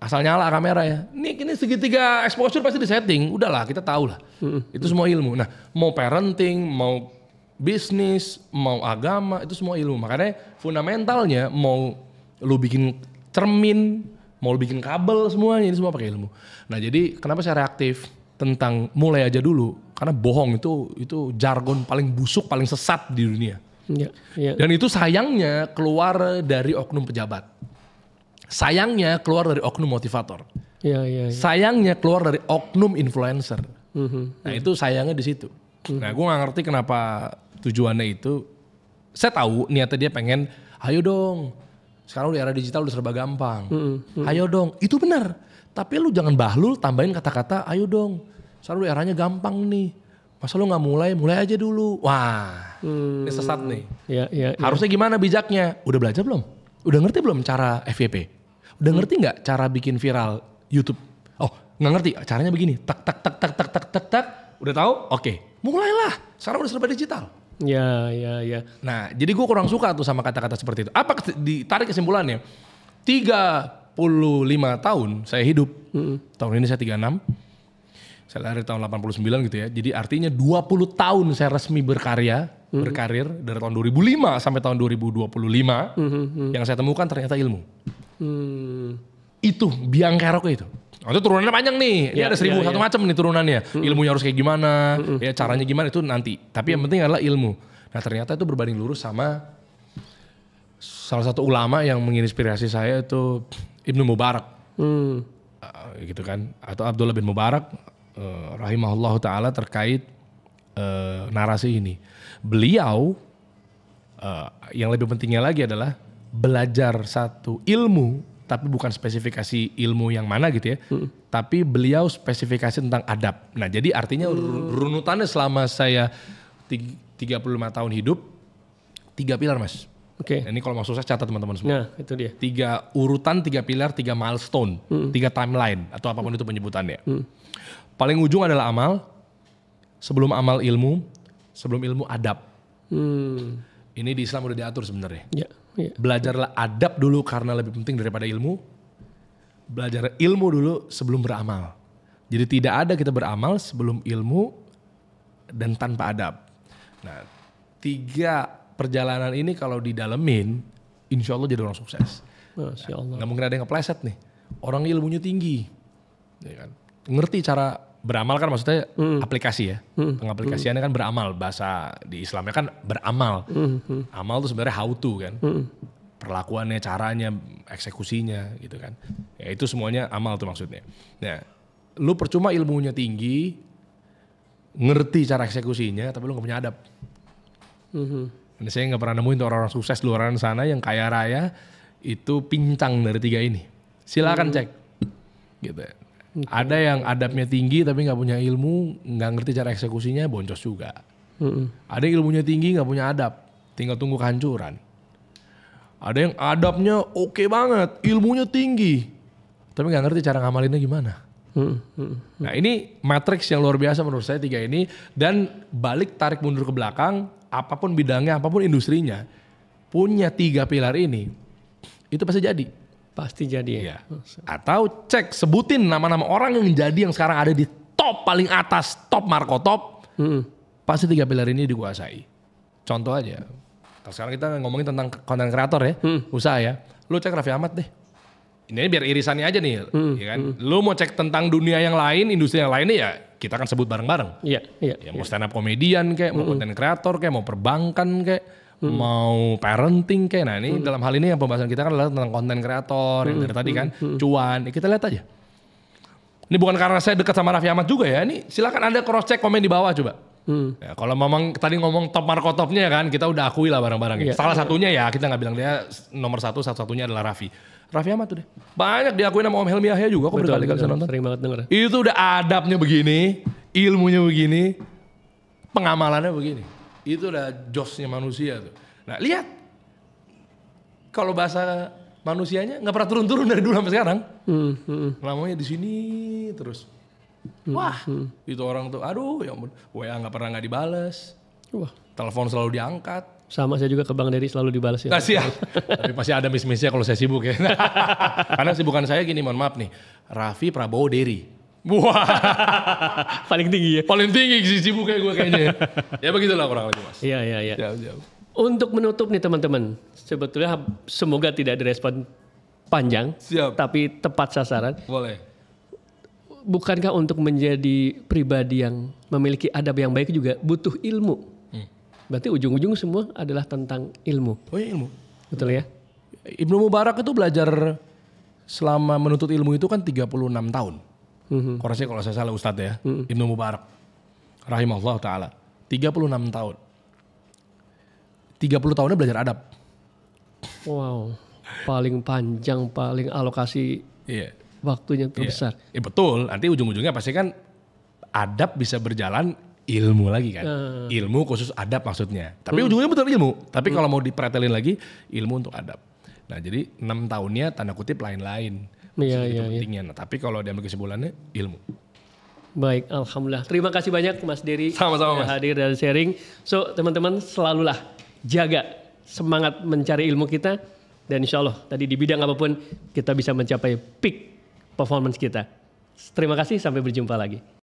Speaker 1: Asal nyala kamera ya. Ini segitiga exposure pasti disetting. Udahlah kita tahu lah. Itu semua ilmu. Nah mau parenting, mau bisnis, mau agama itu semua ilmu. Makanya fundamentalnya mau lu bikin cermin, mau lu bikin kabel semuanya ini semua pakai ilmu. Nah jadi kenapa saya reaktif tentang mulai aja dulu. Karena bohong itu jargon paling busuk, paling sesat di dunia. Dan itu sayangnya keluar dari oknum pejabat. Sayangnya keluar dari oknum motivator. Sayangnya keluar dari oknum influencer. Nah itu sayangnya di situ. Nah gue gak ngerti kenapa tujuannya itu. Saya tahu niatnya dia pengen, ayo dong. Sekarang di era digital udah serba gampang. Ayo dong, itu benar. Tapi lu jangan bahlul tambahin kata-kata, ayo dong. Sekarang di eranya gampang nih. Masa lu gak mulai aja dulu. Wah, ini sesat nih. Harusnya gimana bijaknya? Udah belajar belum? Udah ngerti belum cara FYP? Udah ngerti nggak cara bikin viral YouTube? Oh, nggak ngerti. Caranya begini. Tak. Udah tahu? Oke. Mulailah. Sekarang udah serba digital.
Speaker 2: Ya.
Speaker 1: Nah, jadi gue kurang suka tuh sama kata-kata seperti itu. Apa ditarik kesimpulannya? 35 tahun saya hidup. Tahun ini saya 36. Saya lahir tahun 89 gitu ya. Jadi artinya 20 tahun saya resmi berkarir dari tahun 2005 sampai tahun 2025. Yang saya temukan ternyata ilmu. Itu biang keroknya itu. Itu turunannya panjang nih. Ini ada 1001 macam nih turunannya. Ilmunya harus kayak gimana, ya caranya gimana itu nanti. Tapi yang penting adalah ilmu. Nah ternyata itu berbanding lurus sama salah satu ulama yang menginspirasi saya itu Ibnu Mubarak. Gitu kan. Atau Abdullah bin Mubarak rahimahullah ta'ala terkait narasi ini. Beliau yang lebih pentingnya lagi adalah belajar satu ilmu, tapi bukan spesifikasi ilmu yang mana gitu ya. Tapi beliau spesifikasi tentang adab. Nah jadi artinya runutannya selama saya 35 tahun hidup, 3 pilar mas. Nah, ini kalau mau sukses catat teman-teman semua.
Speaker 2: Nah itu dia.
Speaker 1: 3 urutan, 3 pilar, 3 milestone, 3 timeline atau apapun itu penyebutannya. Paling ujung adalah amal, sebelum amal ilmu, sebelum ilmu adab. Ini di Islam udah diatur sebenarnya. Belajarlah adab dulu karena lebih penting daripada ilmu. Belajar ilmu dulu sebelum beramal. Jadi tidak ada kita beramal sebelum ilmu dan tanpa adab. Nah 3 perjalanan ini kalau didalemin, insya Allah jadi orang sukses.
Speaker 2: Masya Allah.
Speaker 1: Nggak mungkin ada yang kepleset nih. Orang ilmunya tinggi, ya kan? Ngerti cara beramal kan maksudnya aplikasi ya. Pengaplikasiannya kan beramal, bahasa di Islamnya kan beramal. Amal itu sebenarnya how to kan. Perlakuannya, caranya, eksekusinya gitu kan. Ya itu semuanya amal tuh maksudnya. Nah, lu percuma ilmunya tinggi, ngerti cara eksekusinya, tapi lu gak punya adab. Dan saya gak pernah nemuin orang-orang sukses di luar sana yang kaya raya itu pincang dari 3 ini. Silakan cek. Gitu. Ada yang adabnya tinggi tapi nggak punya ilmu, nggak ngerti cara eksekusinya, boncos juga. Ada yang ilmunya tinggi nggak punya adab, tinggal tunggu kehancuran. Ada yang adabnya oke banget, ilmunya tinggi, tapi nggak ngerti cara ngamalinnya gimana. Nah ini matriks yang luar biasa menurut saya 3 ini. Dan balik tarik mundur ke belakang, apapun bidangnya, apapun industrinya, punya 3 pilar ini, itu pasti jadi.
Speaker 2: Pasti jadi ya.
Speaker 1: Iya. Atau cek, sebutin nama-nama orang yang jadi yang sekarang ada di top paling atas, top Marco top, pasti 3 pilar ini dikuasai. Contoh aja, sekarang kita ngomongin tentang konten kreator ya, usaha ya. Lu cek Raffi Ahmad deh. Ini biar irisannya aja nih, ya kan. Lu mau cek tentang dunia yang lain, industri yang lainnya ya kita kan sebut bareng-bareng.
Speaker 2: Iya, iya.
Speaker 1: Ya mau stand up komedian kayak, mau konten kreator kayak, mau perbankan kayak, mau parenting kayak. Nah ini dalam hal ini yang pembahasan kita kan adalah tentang konten kreator yang dari tadi kan, cuan. Ya, kita lihat aja. Ini bukan karena saya dekat sama Raffi Ahmad juga ya. Ini silakan Anda cross check komen di bawah coba. Ya, kalau memang tadi ngomong top Marco topnya kan, kita udah akui lah barang-barang.
Speaker 2: Iya,
Speaker 1: Salah satunya ya, kita nggak bilang dia nomor satu-satunya adalah Raffi Ahmad tuh deh. Banyak diakuin sama Om Helmi Yahya juga kok, berkali-kali saya nonton.
Speaker 2: Sering banget denger.
Speaker 1: Itu udah adabnya begini, ilmunya begini, pengamalannya begini. Itu udah josnya manusia tuh. Nah lihat, kalau bahasa manusianya nggak pernah turun-turun dari dulu sampai sekarang. Lamanya di sini terus. Wah, itu orang tuh, aduh ya ampun, WA nggak dibales,
Speaker 2: Wah,
Speaker 1: telepon selalu diangkat.
Speaker 2: sama saya juga ke Bang Dery selalu dibalas ya.
Speaker 1: Kasihan, tapi pasti ada miss-missnya kalau saya sibuk ya. Karena sibukan saya gini, mohon maaf nih, Raffi, Prabowo, Dery. Wah,
Speaker 2: Paling tinggi ya.
Speaker 1: paling tinggi sih sibuknya gue kayaknya. Ya begitulah kurang lebih mas.
Speaker 2: Iya, iya, iya.
Speaker 1: Jauh-jauh.
Speaker 2: Untuk menutup nih teman-teman, sebetulnya semoga tidak direspon panjang,
Speaker 1: Siap.
Speaker 2: tapi tepat sasaran.
Speaker 1: Boleh.
Speaker 2: Bukankah untuk menjadi pribadi yang memiliki adab yang baik juga butuh ilmu? Berarti ujung-ujung semua adalah tentang ilmu.
Speaker 1: Oh iya ilmu.
Speaker 2: Betul ya?
Speaker 1: Ibnu Mubarak itu belajar selama menuntut ilmu itu kan 36 tahun. Koreksi kalau saya salah Ustadz ya. Ibnu Mubarak. Rahimahullah ta'ala. 36 tahun. 30 tahunnya belajar adab.
Speaker 2: Wow. Paling panjang, paling alokasi
Speaker 1: Iya.
Speaker 2: waktunya terbesar.
Speaker 1: Iya. Betul. Nanti ujung-ujungnya pasti kan adab bisa berjalan ilmu lagi kan. Ilmu khusus adab maksudnya. Tapi ujungnya betul ilmu. Tapi kalau mau dipretelin lagi ilmu untuk adab. Nah jadi 6 tahunnya tanda kutip lain-lain.
Speaker 2: Iya,
Speaker 1: Itu
Speaker 2: iya, iya.
Speaker 1: pentingnya. Nah, tapi kalau diambil kesimpulannya ilmu.
Speaker 2: Baik, alhamdulillah. Terima kasih banyak Mas Dery
Speaker 1: Sama-sama, Mas.
Speaker 2: hadir dan sharing. So teman-teman selalulah jaga semangat mencari ilmu kita dan insya Allah tadi di bidang apapun kita bisa mencapai peak performance kita. Terima kasih, sampai berjumpa lagi.